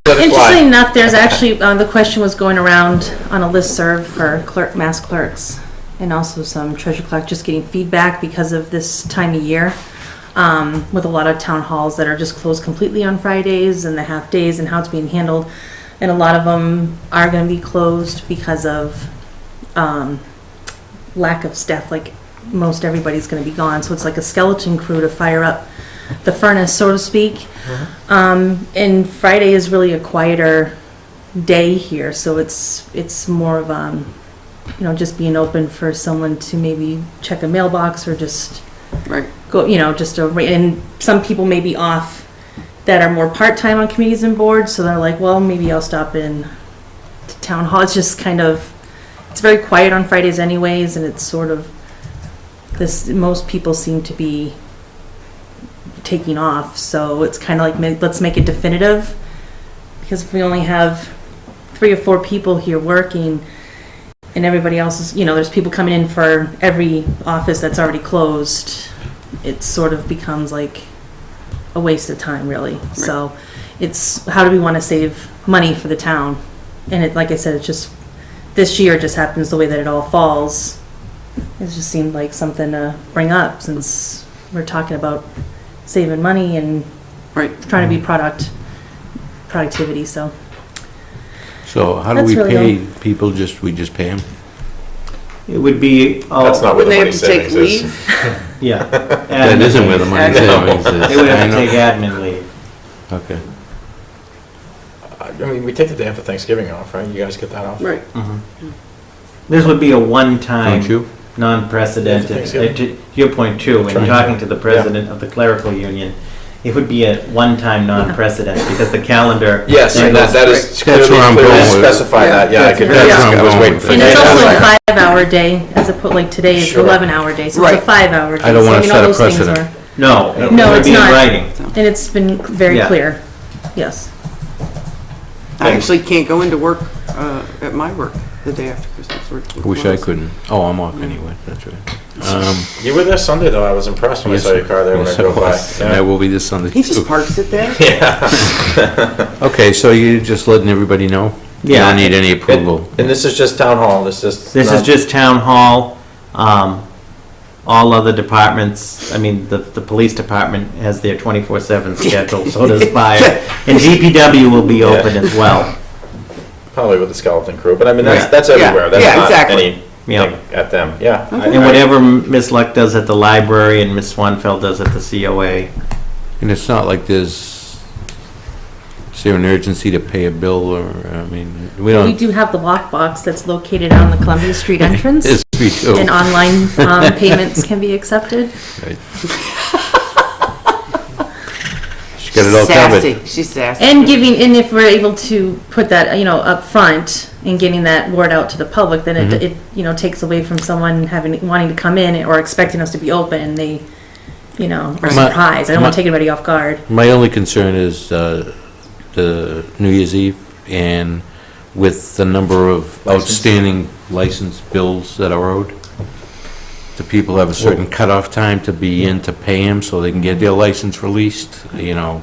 Interestingly enough, there's actually, the question was going around on a listserv for mass clerks and also some treasurer clerk, just getting feedback because of this time of year, with a lot of town halls that are just closed completely on Fridays and the half days and how it's being handled. And a lot of them are going to be closed because of lack of staff, like most everybody's gonna be gone, so it's like a skeleton crew to fire up the furnace, so to speak. And Friday is really a quieter day here, so it's more of, just being open for someone to maybe check a mailbox or just Right. go, and some people may be off that are more part-time on committees and boards, so they're like, well, maybe I'll stop in to town hall. It's just kind of, it's very quiet on Fridays anyways, and it's sort of, most people seem to be taking off, so it's kind of like, let's make it definitive, because if we only have 3 or 4 people here working, and everybody else is, there's people coming in for every office that's already closed, it sort of becomes like a waste of time, really. Right. So it's, how do we want to save money for the town? And it, like I said, it's just, this year just happens the way that it all falls. It just seemed like something to bring up, since we're talking about saving money and trying to be productivity, so. So how do That's we really pay people? We just pay them? It would be. That's not where Wouldn't the they money have to take savings is. leave? Yeah. That isn't where the money savings is. They would I have to know. take admin leave. Okay. I mean, we take the day after Thanksgiving off, right? You guys get that off? Right. This would be a one-time, Don't you? non-precedented, Thanksgiving. to your point too, when talking to the president of the clerical union, it would be a one-time non-precedent, because the calendar. Yes, and that is That's clearly where I'm going with it. specify that, yeah, I could, That's where I'm I was going waiting with for it. And it's that. also Yeah. a 5-hour day, as opposed, like today is Sure. 11-hour day, so Right. it's a 5-hour day. I don't So, wanna mean, set all a those things precedent. are- No, it No, would it's be in not. writing. And it's been very Yeah. clear, yes. I actually can't go into work, at my work the day after Christmas. We're Wish I closed. couldn't. Oh, I'm off anyway, that's right. You were there Sunday, though, I was impressed when I saw your car there when I Yes, I drove by. was. And I will be this Sunday He just too. parks it there? Okay, so you're just letting everybody know? You Yeah. don't need any approval? And this is just town hall, this is. This is just town hall. All other departments, I mean, the police department has their 24/7 schedule, so does fire. And DPW will be open as well. Probably with the skeleton crew, but I mean, Yeah. that's everywhere, that's Yeah, not exactly. anything Yeah. at them, yeah. And whatever Miss Luck does at the library and Miss Swanfeld does at the COA. And it's not like is there an urgency to pay a bill, or, I mean, we We don't. do have the lockbox that's located on the Columbia Street entrance, Yes, we do. and online payments can be accepted. Right. She got it all covered. Sassy, she's sassy. And if we're able to put that, up front and getting that word out to the public, then it takes away from someone wanting to come in or expecting us to be open, and they, are surprised. I don't want to take anybody off guard. My only concern is the New Year's Eve, and with the number of outstanding license bills that are owed. Do people have a certain cutoff time to be in to pay them so they can get their license released, Well,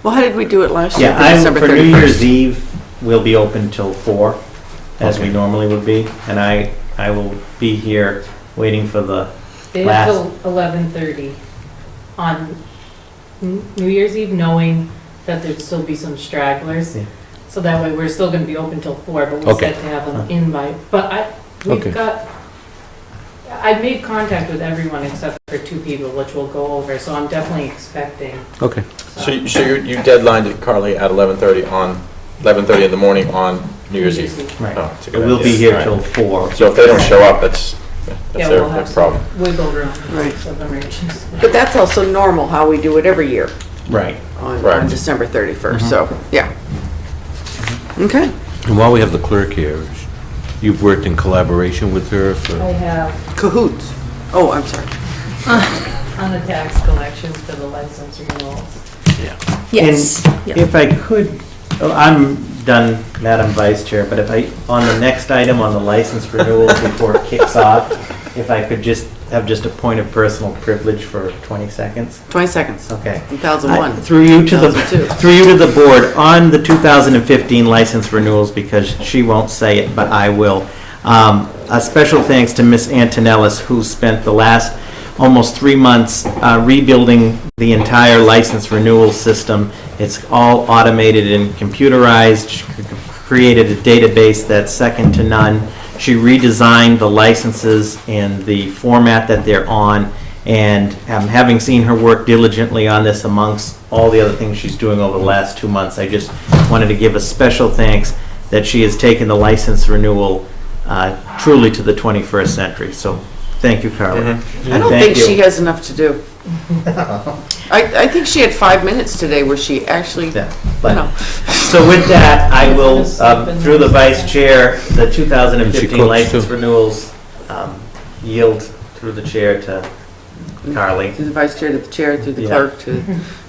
how did we do it last year? Yeah, December for New 31st? Year's Eve, we'll be open till 4, as we normally would be. And I will be here waiting for the They last. have till 11:30 on New Year's Eve, knowing that there'd still be some stragglers. Yeah. So that way, we're still gonna be open till 4, but we Okay. set to have them in by, but Okay. I made contact with everyone except for 2 people, which we'll go over, so I'm definitely expecting. Okay. So you deadlined it, Carly, at 11:30 in the morning on New Year's Eve? Right. Oh, it's a good We'll be idea. here All right. till 4. So if they don't show up, that's Yeah, their we'll have some problem. wiggle room. Right. Of emergencies. But that's also normal, how we do it every year Right. on Right. December 31st, so, yeah. Okay. And while we have the clerk here, you've worked in collaboration with her for, I have Cahoots. Oh, I'm sorry. on the tax collections for the license renewals. Yes. And if I could, I'm done, Madam Vice Chair, but if I, on the next item on the license renewals before it kicks off, if I could just have just a point of personal privilege for 20 seconds? 20 seconds. Okay. 2001. Through you to 2002. through you to the board, on the 2015 license renewals, because she won't say it, but I will. A special thanks to Miss Antonellis, who spent the last almost 3 months rebuilding the entire license renewal system. It's all automated and computerized. created a database that's second to none. She redesigned the licenses and the format that they're on, and having seen her work diligently on this amongst all the other things she's doing over the last 2 months, I just wanted to give a special thanks that she has taken the license renewal truly to the 21st century. So thank you, Carly. I don't think she has enough to do. I think she had 5 minutes today where she actually, Yeah, you but- know. So with that, I will, through the vice chair, the And she 2015 cooks, license too. renewals yield through the chair to Carly. To the vice chair, to the chair, to the Yeah. clerk, to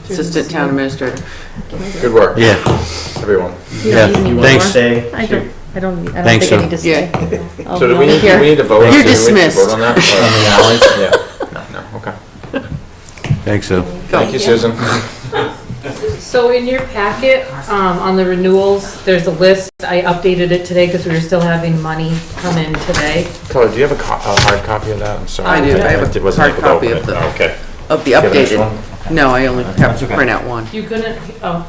assistant town administrator. Good work, Yeah, everyone. yeah, thanks. Say, I don't Thanks, think I need to Sue. stay. Yeah. I'll So do we go. need, do we need to vote? You're Do we need to dismissed. Vote on that? Or- Yeah, no, okay. Thanks, Sue. Thank you, Susan. So in your packet, on the renewals, there's a list. I updated it today because we were still having money come in today. Chloe, do you have a hard copy of that? I'm sorry. I do. I have a Wasn't hard able to copy open of it. the- Okay. Of the Do you have an extra updated. No, I only have to print out one. You couldn't, oh,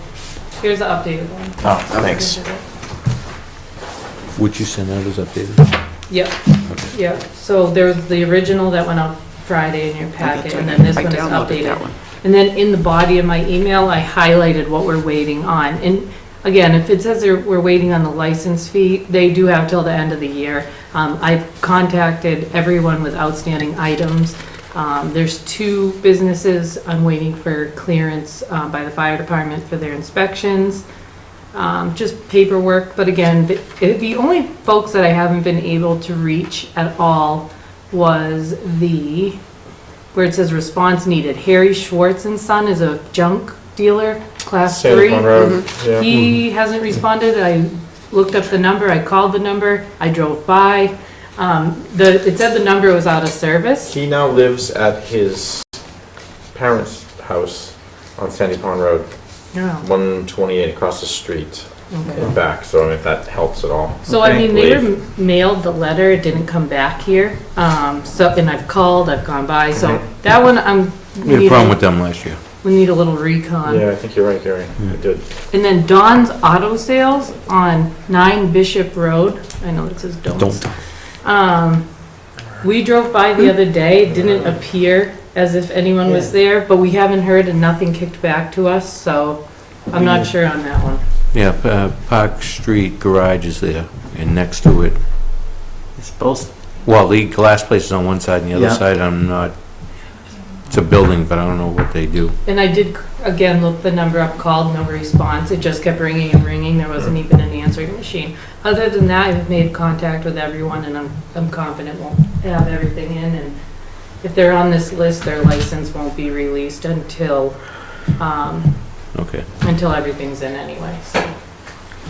here's the updated one. Oh, thanks. Would you send out as updated? Yep, yep. So there's the original that went out Friday in your packet, and then this I one is downloaded that updated. one. And then in the body of my email, I highlighted what we're waiting on. And again, if it says we're waiting on the license fee, they do have till the end of the year. I've contacted everyone with outstanding items. There's 2 businesses I'm waiting for clearance by the fire department for their inspections. Just paperwork, but again, the only folks that I haven't been able to reach at all was where it says response needed. Harry Schwartz and Son is a junk dealer, class 3. Sandy Road, yeah. He hasn't responded. I looked up the number, I called the number, I drove by. It said the number was out of service. He now lives at his parents' house on Sandy Pond Road, Oh, 128 across the street okay. and back, so I mean, if that helps at all. So I Okay. mean, they were mailed the letter, it didn't come back here. And I've called, I've gone by, so that one We had a problem with them last year. we need a little recon. Yeah, I think you're right, Gary. I did. And then Don's Auto Sales on 9 Bishop Road, I know it says don't. We drove by the other day, it didn't appear as if anyone was there, but we haven't heard and nothing kicked back to us, so I'm not sure on that one. Yeah, Park Street Garage is there, and next to it, it's supposed, well, the glass place is on one side, and the other Yeah. side, I'm not, it's a building, but I don't know what they do. And I did, again, look the number up, called, no response. It just kept ringing and ringing. There wasn't even an answering machine. Other than that, I've made contact with everyone, and I'm confident we'll have everything in. And if they're on this list, their license won't be released until Okay, everything's in anyway.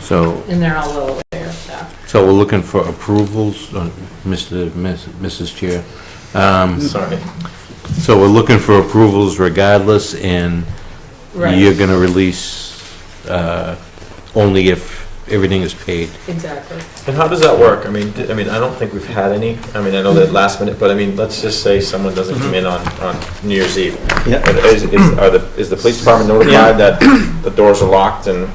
so, And they're all well aware of that. so we're looking for approvals, Mrs. Chair. Sorry. So we're looking for approvals regardless, and Right. you're gonna release, only if everything is paid. Exactly. And how does that work? I mean, I don't think we've had any. I mean, I know that last minute, but I mean, let's just say someone doesn't come in on New Year's Eve. Yeah. Is the police department notified that the doors are locked and?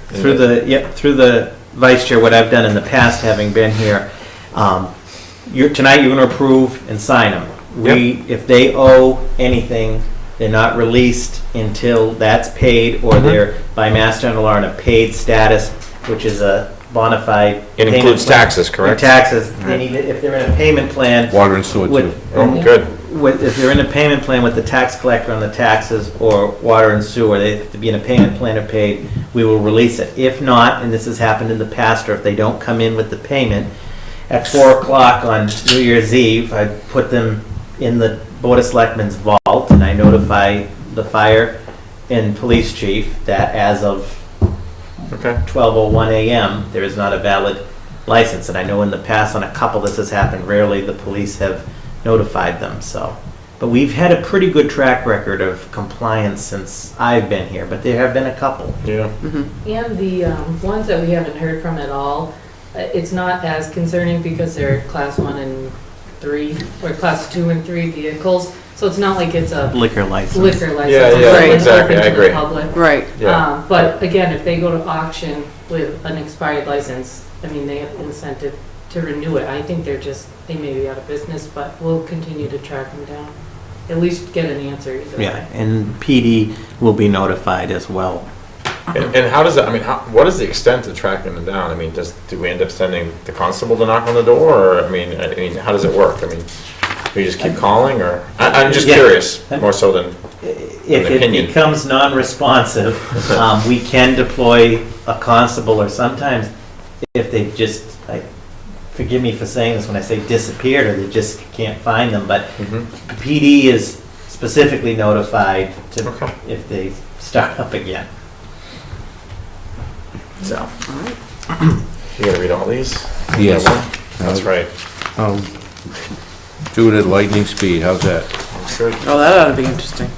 through the vice chair, what I've done in the past, having been here, tonight you're going to approve and sign them. If they owe anything, they're not released until that's paid, or they're by Mass General Law in a paid status, which is a bona fide. It payment includes plan. taxes, correct? Taxes, they need, if they're in a payment plan. Water and sewer too. Oh, good. If they're in a payment plan with the tax collector on the taxes or water and sewer, they have to be in a payment plan or paid, we will release it. If not, and this has happened in the past, or if they don't come in with the payment, at 4 o'clock on New Year's Eve, I put them in the Board of Selectmen's vault, and I notify the fire and police chief that as of Okay. 12:01 a.m., there is not a valid license. And I know in the past on a couple this has happened, rarely the police have notified them, so. But we've had a pretty good track record of compliance since I've been here, but there have been a couple. Yeah. And the ones that we haven't heard from at all, it's not as concerning because they're class 1 and 3, or class 2 and 3 vehicles. So it's not like it's a Liquor license. liquor license. Yeah, it's yeah, like exactly, open I to the agree. public. Right. Yeah. But again, if they go to auction with an expired license, I mean, they have incentive to renew it. I think they may be out of business, but we'll continue to track them down. At least get an answer either way. Yeah, and PD will be notified as well. And how does that, I mean, what is the extent of tracking them down? I mean, do we end up sending the constable to knock on the door, or, I mean, how does it work? I mean, do you just keep calling, or, I'm just Yeah. curious, more so than If it opinion. becomes non-responsive, we can deploy a constable, or sometimes if they just, forgive me for saying this when I say disappeared, or they just can't find them, but PD is specifically notified to, if they start up again. So. You gotta read all these? Yes. That's right. I'll do it at lightning speed, how's that? Good. Oh, that ought to be interesting.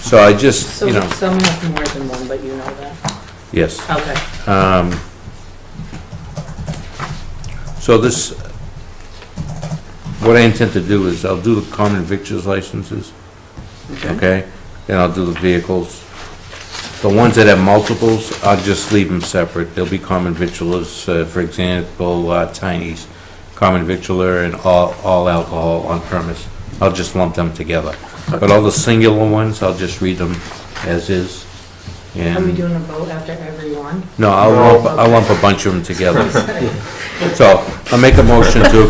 So I just, So you know, some have more than one, but you know that. yes. Okay. So this, what I intend to do is I'll do the common victuals licenses, okay? Then I'll do the vehicles. The ones that have multiples, I'll just leave them separate. They'll be common victualers, for example, Tiny's common victualler and all alcohol on premise. I'll just lump them together. But all the singular ones, I'll just read them as is. Are we And, doing a vote after every one? no, I'll lump a bunch of them together. So, I'll make a motion to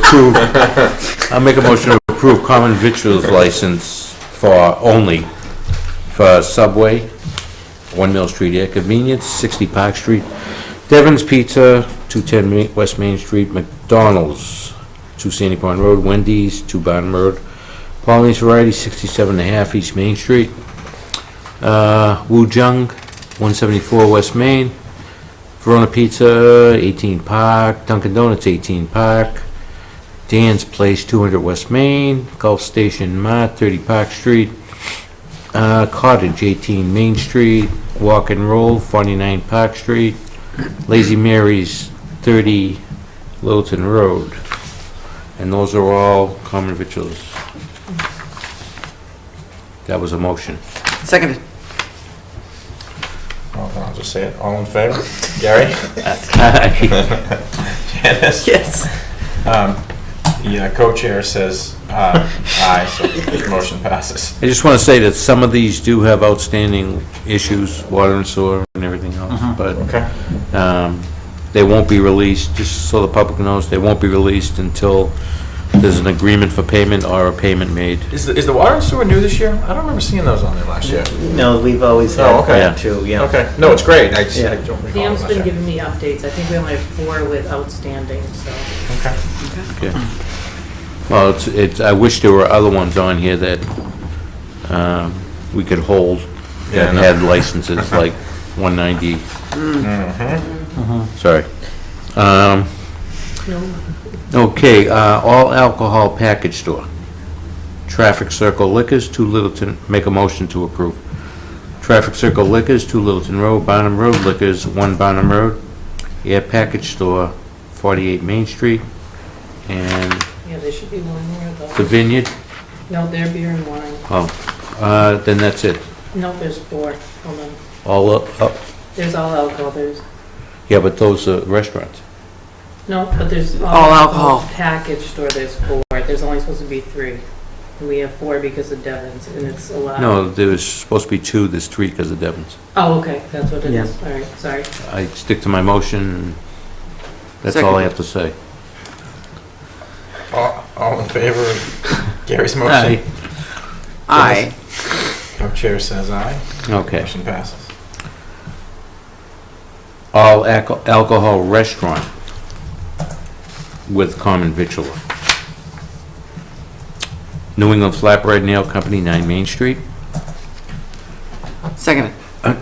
approve common victuals license for Subway, 1 Mill Street Air Convenience, 60 Park Street, Devon's Pizza, 210 West Main Street, McDonald's, 2 Sandy Pond Road, Wendy's, 2 Barnum Road, Polly's Variety, 67 and a half East Main Street, Wu Jung, 174 West Main, Verona Pizza, 18 Park, Dunkin' Donuts, 18 Park, Dan's Place, 200 West Main, Gulf Station Mart, 30 Park Street, Cottage, 18 Main Street, Walk and Roll, 49 Park Street, Lazy Mary's, 30 Littleton Road. And those are all common victuals. That was a motion. Seconded. Well, I'll just say it, all in favor? Gary? Janice? Yes. The co-chair says aye, so the motion passes. I just want to say that some of these do have outstanding issues, water and sewer and everything else, but Okay. they won't be released, just so the public knows, they won't be released until there's an agreement for payment or a payment made. Is the water and sewer new this year? I don't remember seeing those on there last year. No, we've always Oh, had okay. that too, yeah. Okay, no, it's great, I just, I Yeah. don't recall Pam's last been year. giving me updates. I think we only have 4 with outstanding, so. Okay. Okay. Well, it's, I wish there were other ones on here that we could hold Yeah, that no. had licenses, like 190. Sorry. Okay, all alcohol package store. Traffic Circle Liquors, 2 Littleton, make a motion to approve. Traffic Circle Liquors, 2 Littleton Road, Barnum Road Liquors, 1 Barnum Road. Air Package Store, 48 Main Street. And Yeah, there should be one more the though. Vineyard, No, they're beer and wine. then that's it. No, there's 4. Hold on. All up, There's all alcohol. There's, yeah, but those are restaurants. no, but there's All alcohol. package store, there's 4. There's only supposed to be 3. And we have 4 because of Devon's, and it's allowed. No, there was supposed to be 2, there's 3 because of Devon's. Oh, okay, that's what it Yeah. is. All right, sorry. I stick to my motion, and that's all I have to say. All in favor of Gary's motion? Aye. Co-chair says aye. Okay. Motion passes. All alcohol restaurant with common victualler. New England Flatbread Nail Company, 9 Main Street. Seconded.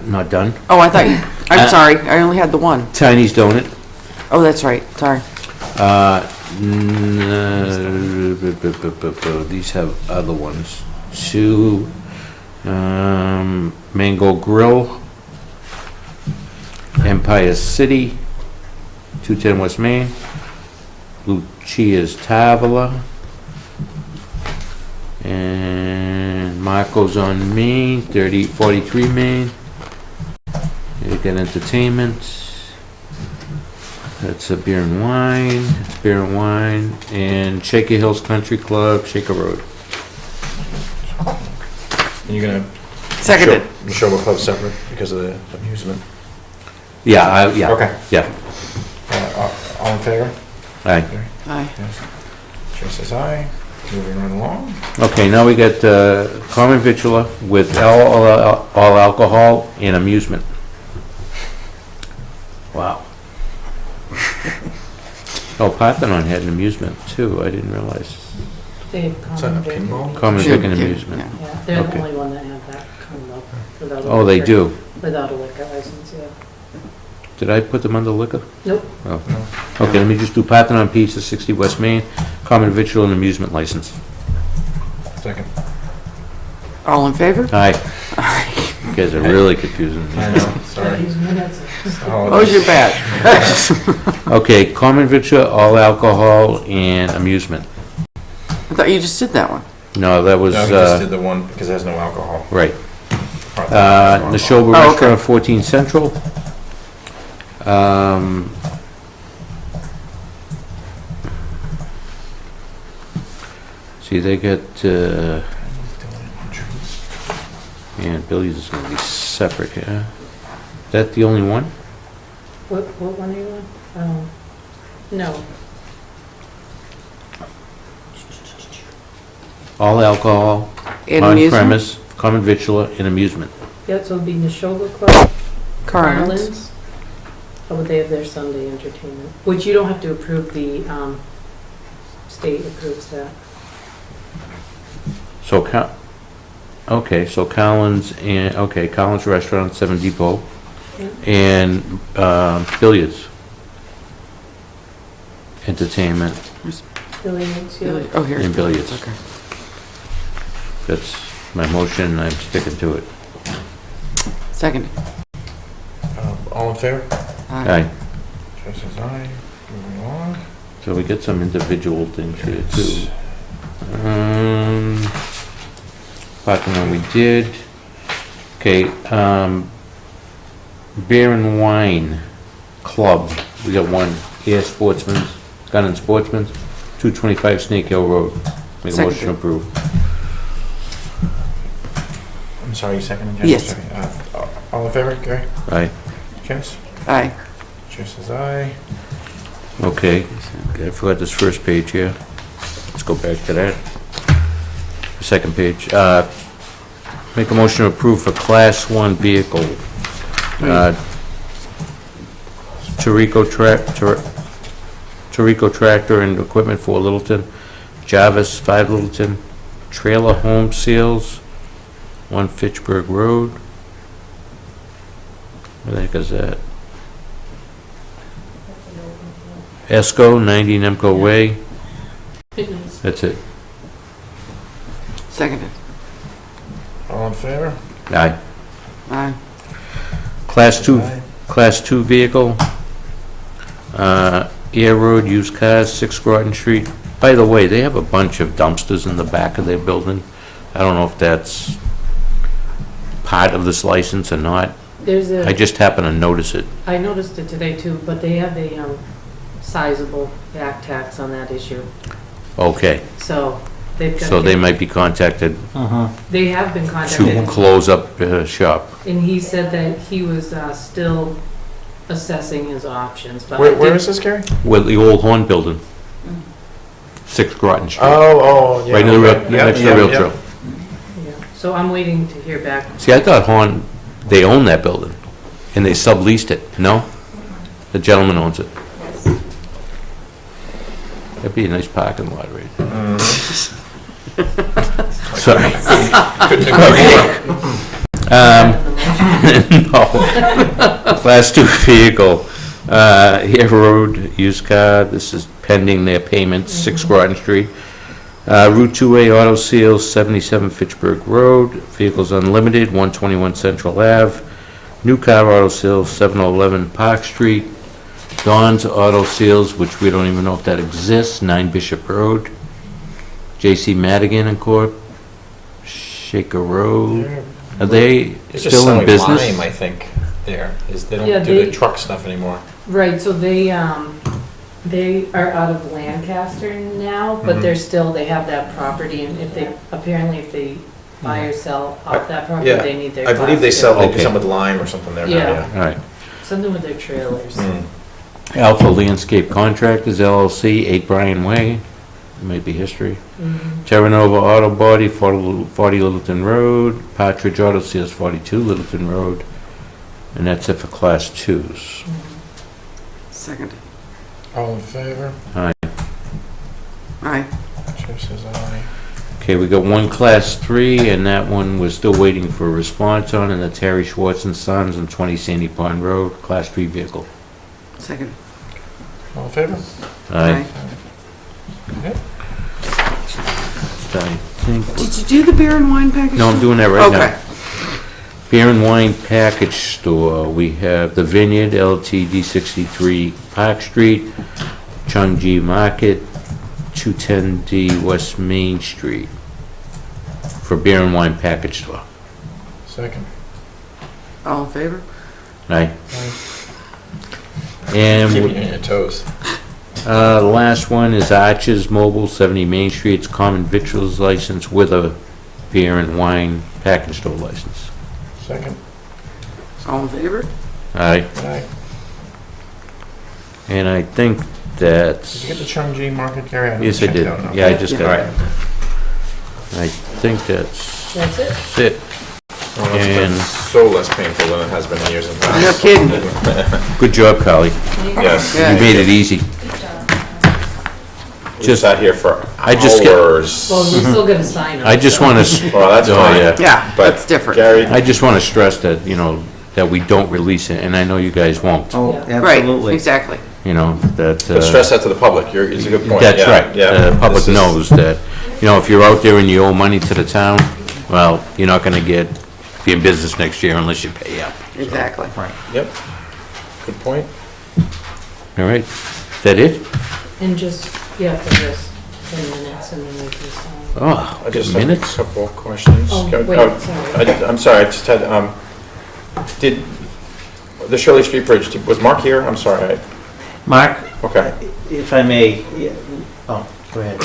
Not done. Oh, I thought, I'm sorry, I only had the one. Tiny's Donut. Oh, that's right, sorry. These have other ones. 2, Mango Grill, Empire City, 210 West Main, Lucia's Tavola, And Marco's on Main, 43 Main. You got entertainment. That's a beer and wine. It's beer and wine. And Shaker Hills Country Club, Shaker Road. And you're gonna Seconded. Show a club separate because of the amusement. Yeah, yeah. Okay. Yeah. All in favor? Aye. Aye. Yes. Chair says aye. Moving right along. Okay, now we got common vitula with all alcohol and amusement. Wow. Oh, Parthenon had an amusement too, I didn't realize. They have Is that a common vic. pinball? Common Should- vic and yeah, amusement. yeah. Yeah, they're the Okay. only one that have that coming up without a Oh, they liquor- do? Without a liquor license, yeah. Did I put them under liquor? Nope. Oh. Okay, let me just do Parthenon Pizza, 60 West Main, common vitula and amusement license. Second. All in favor? Aye. You guys are really confusing me. I know, sorry. These minutes. Oh, you're bad. Okay, common vitula, all alcohol and amusement. I thought you just did that one. No, that was, No, we just did the one because it has no alcohol. right. Alcohol. Neshoba Oh, okay. Restaurant, 14 Central. See, they got, and Billy's is gonna be separate here. That the only one? What one are you on? No. All alcohol, And on amusement? premise, common vitula and amusement. Yeah, so it'd be Neshoba Club, Correct. Carlin's. How would they have their Sunday entertainment? Which you don't have to approve, the state approves that. So, okay, so Collins and, okay, Collins Restaurant, 7 Depot, Yeah. and billiards. Entertainment Billiards, yeah. Oh, here. and billiards. Okay. That's my motion, I'm sticking to it. Second. All in favor? Aye. Chair says aye. Moving along. So we get some individual things here too. Parking lot we did. Okay, beer and wine club, we got one, Air Sportsman's, Gun and Sportsman's, 225 Snake Hill Road. Make a motion to Seconded. approve. I'm sorry, you seconded, Jen? Yes. Sorry. All in favor, Gary? Aye. Chance? Aye. Chair says aye. Okay, I forgot this first page here. Let's go back to that. The second page. Make a motion to approve for Class 1 vehicle. Tarico tractor and equipment for Littleton. Jarvis, 5 Littleton. Trailer home sales, 1 Fitchburg Road. Where the heck is that? Esco, 90 Nemco Way. That's it. Seconded. All in favor? Aye. Aye. Class 2 vehicle. Air Road, used cars, 6 Groton Street. By the way, they have a bunch of dumpsters in the back of their building. I don't know if that's part of this license or not. There's I a, just happened to notice it. I noticed it today too, but they have a sizable back tax on that issue. Okay, So they've got. so they might be contacted They have been to contacted. close up shop. And he said that he was still assessing his options, but. Where is this, Gary? With the old Horn building. 6 Groton Street. Oh, yeah. Right near the rail, okay. Yep, next to the yep, rail yep. trail. Yeah. So I'm waiting to hear back. See, I thought Horn, they own that building, and they subleased it, no? The gentleman owns it. That'd be a nice parking lot right there. Sorry. No. Class 2 vehicle, Air Road, used car, this is pending their payments, 6 Groton Street. Route 2A Auto Sales, 77 Fitchburg Road, Vehicles Unlimited, 121 Central Ave. New Car Auto Sales, 711 Park Street. Dawn's Auto Sales, which we don't even know if that exists, 9 Bishop Road. J.C. Madigan and Corp., Shaker Road. Are they It's just still in selling business? lime, I think, there, is they Yeah, don't do the they- truck stuff anymore. Right, so they are out of Lancaster now, but Mhm. they're still, they have that property, and if they, apparently if they buy or sell off that property, Yeah, they need their. I believe they class sell, they do Okay. some with lime or something there now, Yeah. yeah. All right. two. Something with their trailers. Mm. Alpha Landscape Contractors LLC, 8 Bryan Way, maybe history. Mhm. Terra Nova Auto Body, 40 Littleton Road. Partridge Auto Sales, 42 Littleton Road. And that's it for Class 2s. Second. All in favor? Aye. Aye. Chair says aye. Okay, we got one Class 3, and that one we're still waiting for a response on, and that's Harry Schwartz and Sons on 20 Sandy Pond Road, Class 3 vehicle. Second. All in favor? Aye. Okay. I think, Did you do the beer and wine package? no, I'm doing that right now. Okay. Beer and Wine Package Store, we have The Vineyard, LTD 63 Park Street, Chungji Market, 210D West Main Street, for Beer and Wine Package Store. Second. All in favor? Aye. And Keeping you on your toes. the last one is Arches Mobile, 70 Main Street, it's common victuals license with a beer and wine package store license. Second. All in favor? Aye. Aye. And I think that's... Did you get the Chungji Market, Gary? haven't Yes, I checked did. it out now. Yeah, I just got All it. I think that's That's it? it. Well, it's been And- so less painful than it has been in years in the past. No kidding. Good job, Carly. Yes. Yeah. You made it easy. We just sat here for I just get- hours. Well, we still gotta sign them. I just want to... Well, that's fine. Yeah, But that's different. Gary, I just want to stress that, you know, that we don't release it, and I know you guys won't, Oh, Yeah. Right, absolutely. exactly. you know, that... but stress that to the public, it's a good point. That's Yeah, right. yeah. The public This is- knows that, you know, if you're out there and you owe money to the town, well, you're not going to be in business next year unless you pay up. Exactly. Yep. Good point. All right? Is that it? And just, yeah, for this, 10 minutes, and then we can sign. Oh, I just have minutes? a couple of questions. Oh, wait, sorry. I'm sorry, I just had, did, the Shirley Street Bridge, was Mark here? I'm sorry. Mark, Okay. if I may, oh, go ahead.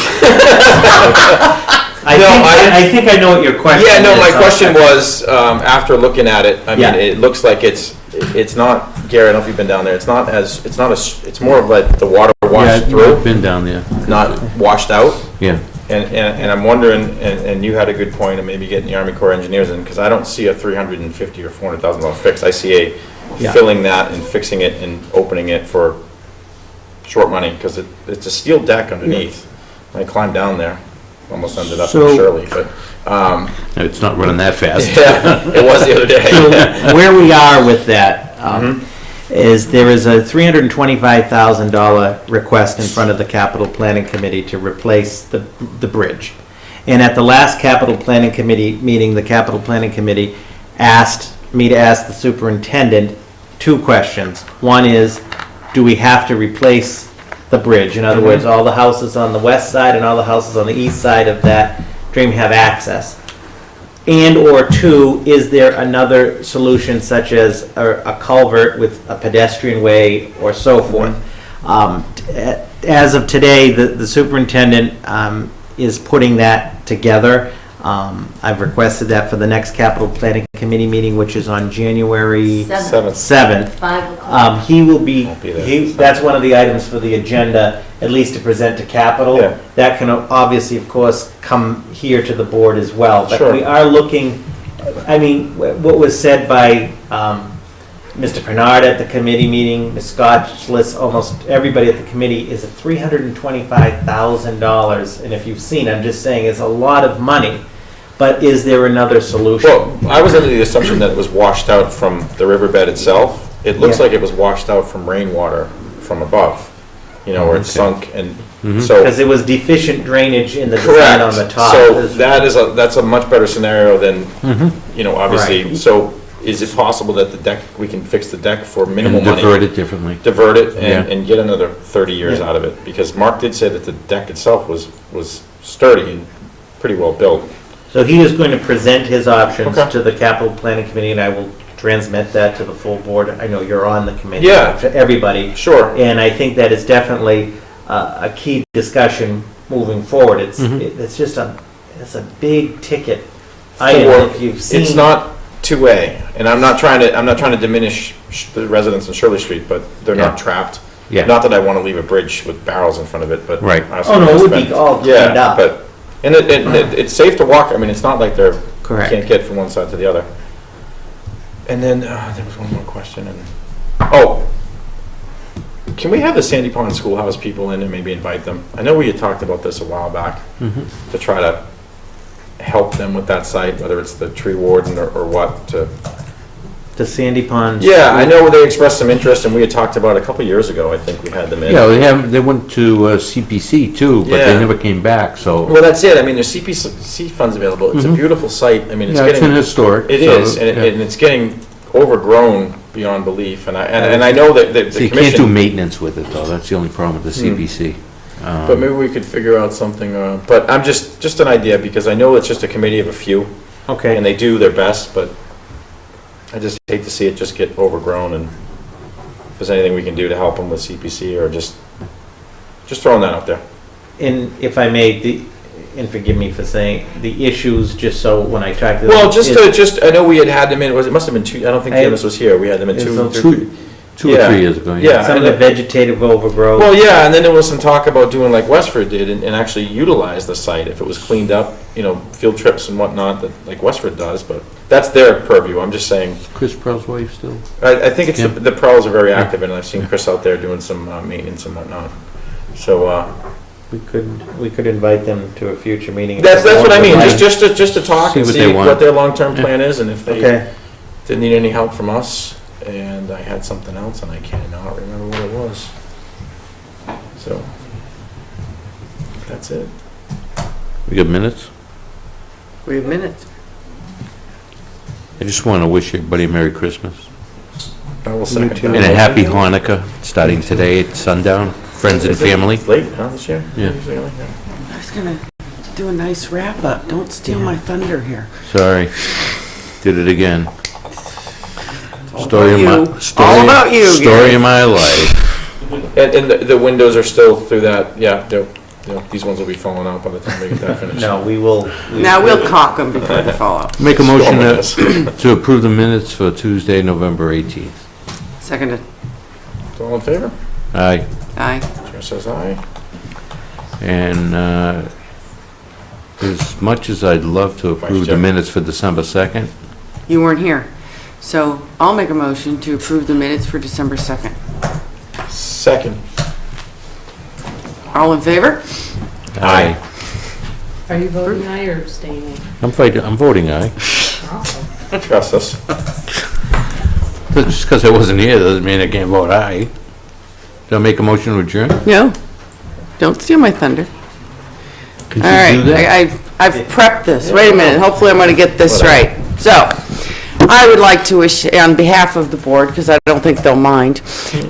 No, I think I know what your question is. Yeah, no, my question was, after looking at it, I mean, Yeah. it looks like it's not, Gary, I don't know if you've been down there, it's not it's more of like the water washed Yeah, through, I've been down there. not washed out. Yeah. And I'm wondering, and you had a good point of maybe getting the Army Corps of Engineers in, because I don't see a $350,000 or $400,000 fix. I see Yeah. filling that and fixing it and opening it for short money, because it's a steel deck underneath. I climbed down there, almost ended up in So- Shirley, but, It's not running that fast. yeah, it was the other So day. where we are with that Mhm. is there is a $325,000 request in front of the Capital Planning Committee to replace the bridge. And at the last Capital Planning Committee meeting, the Capital Planning Committee asked me to ask the superintendent two questions. One is, do we have to replace the bridge? In other words, all the houses on the west side and all the houses on the east side of that stream have access. And/or two, is there another solution such as a culvert with a pedestrian way or so forth? As of today, the superintendent is putting that together. I've requested that for the next capital planning committee meeting, which is on January 7th. 5 o'clock. He will be, Won't be there. that's one of the items for the agenda, at least to present to capital. Yeah. That can obviously, of course, come here to the board as well. But Sure. we are looking, I mean, what was said by Mr. Bernard at the committee meeting, Ms. Scotchless, almost everybody at the committee, is at $325,000. And if you've seen, I'm just saying, it's a lot of money. But is there another solution? Well, I was under the assumption that it was washed out from the riverbed itself. It looks Yeah. like it was washed out from rainwater from above, you know, where it sunk, and Mhm. so. Because there was deficient drainage in the design on the Correct. top. So that's a much better scenario than, you know, obviously, Right. so is it possible that the deck, we can fix the deck for minimal And money? divert it differently. Divert it Yeah. and get another 30 years Yeah. out of it, because Mark did say that the deck itself was sturdy and pretty well built. So he is going to present his options Okay. to the capital planning committee, and I will transmit that to the full board. I know you're on the committee. Yeah. To everybody. Sure. And I think that is definitely a key discussion moving forward. It's just it's a big ticket item if you've seen. It's not 2A, and I'm not trying to diminish the residents on Shirley Street, but they're not trapped. Yeah. Not that I want to leave a bridge with barrels in front of it, but. Right. I also Oh, no, it would spend- be all cleaned Yeah, up. but, and it's safe to walk, I mean, it's not like they're, Correct. can't get from one side to the other. And then, there was one more question, and, oh, can we have the Sandy Pond Schoolhouse people in and maybe invite them? I know we had talked about this a while back, to try to help them with that site, whether it's the tree warden or what, to. The Sandy Pond. Yeah, I know they expressed some interest, and we had talked about it a couple years ago, I think we had them in. Yeah, they went to CPC too, but they Yeah. never came back, so. Well, that's it, I mean, there's CPC funds available, it's a beautiful site, I mean, it's Yeah, it's an getting, historic. it so, is, and yeah. and it's getting overgrown beyond belief, and I know that the So you can't do commission, maintenance with it though, that's the only problem with the CPC. but maybe we could figure out something, but I'm just an idea, because I know it's just a committee of a few, Okay. and they do their best, but I just hate to see it just get overgrown, and if there's anything we can do to help them with CPC, or just throwing that out there. And if I may, and forgive me for saying, the issues, just so when I talk to them. Well, is- I know we had them in, it must have been two, I don't think Dennis was here, we had them in Two or 3 years ago, Yeah. Some of the vegetative overgrowth. Well, yeah, and then there was some talk about doing like Westford did and actually utilize the site if it was cleaned up, field trips and whatnot, that like Westford does, but that's their purview, I'm just saying. Chris Prell's wife still? I think it's, Yeah. the Prowls are very active, and I've seen Chris out there doing some maintenance and whatnot. So, We could invite them to a future meeting. that's what I mean, Like- just to talk See and what see they want. what their long-term plan is, and if they Okay. didn't need any help from us. And I had something else, and I cannot remember what it was. So, that's it. We got minutes? We have minutes. I just want to wish everybody a Merry Christmas. I will second too. that. And a Happy Hanukkah, starting today at sundown, friends and family. It's late, huh, this year? Yeah. Usually like that. I was gonna do a nice wrap-up. Don't steal my thunder here. Sorry, did it again. All Story of about my, you. story, All about you, story Gary. of my life. And the windows are still through that, yeah, these ones will be falling out by the time we get that finished. No, we will. Now we'll caulk them before they fall out. Make a motion Storm to approve the minutes for Tuesday, November 18th. Seconded. All in favor? Aye. Aye. Chair says aye. And as much as I'd love to approve the Chair. minutes for December 2nd, You weren't here. So I'll make a motion to approve the minutes for December 2nd. Second. All in favor? aye. Are you voting aye or abstaining? I'm voting aye. Awesome. Trust us. Just because I wasn't here doesn't mean I can't vote aye. Do I make a motion to adjourn? No. Don't steal my thunder. Could All right, you do that? I've prepped this. Wait a minute, hopefully I'm going to get this right. So, I would like to wish, on behalf of the board, because I don't think they'll mind,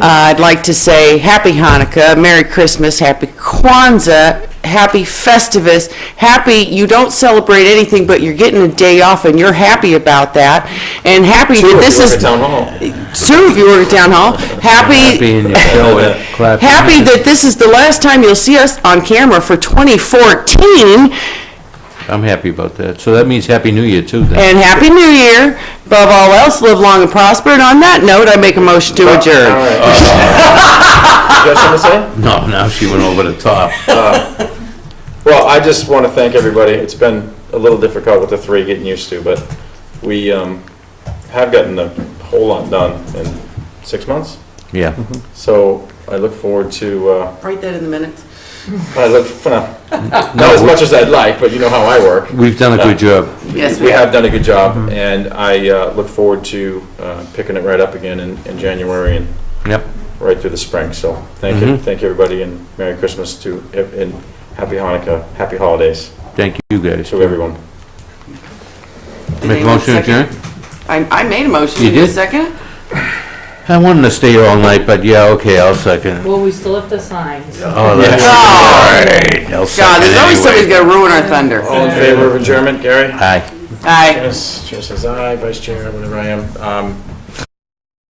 I'd like to say Happy Hanukkah, Merry Christmas, Happy Kwanzaa, Happy Festivus, happy you don't celebrate anything, but you're getting a day off and you're happy about that, and happy that this is... Town hall. True, if you work at Town Hall. Happy and you show it. Clap your Happy hands. that this is the last time you'll see us on camera for 2014, I'm happy about that. So that means Happy New Year too then. and Happy New Year. Above all else, live long and prosper, and on that note, I make a motion to All adjourn. right. You got something to say? No, now she went over the top. Well, I just want to thank everybody. It's been a little difficult with the three getting used to, but we have gotten a whole lot done in 6 months. Yeah. So I look forward to, Write that in the minutes. not as much as I'd like, but you know how I work. We've done a good job. Yes, We have done a good job, and I look forward to picking it right up again in January and Yep. right through the spring. So thank you, thank you everybody, and Merry Christmas and Happy Hanukkah, Happy Holidays Thank you guys. to everyone. Did Make a anyone motion to second? adjourn? I made a motion. You Did you did? second it? I wanted to stay all night, but yeah, okay, I'll second. Well, we still have to sign. Oh, that's Oh. right. I'll God, second there's always somebody's anyway. gonna ruin our thunder. All in favor of adjournment, Gary? Aye. Aye. Yes, Chair says aye, Vice Chair, whatever I am.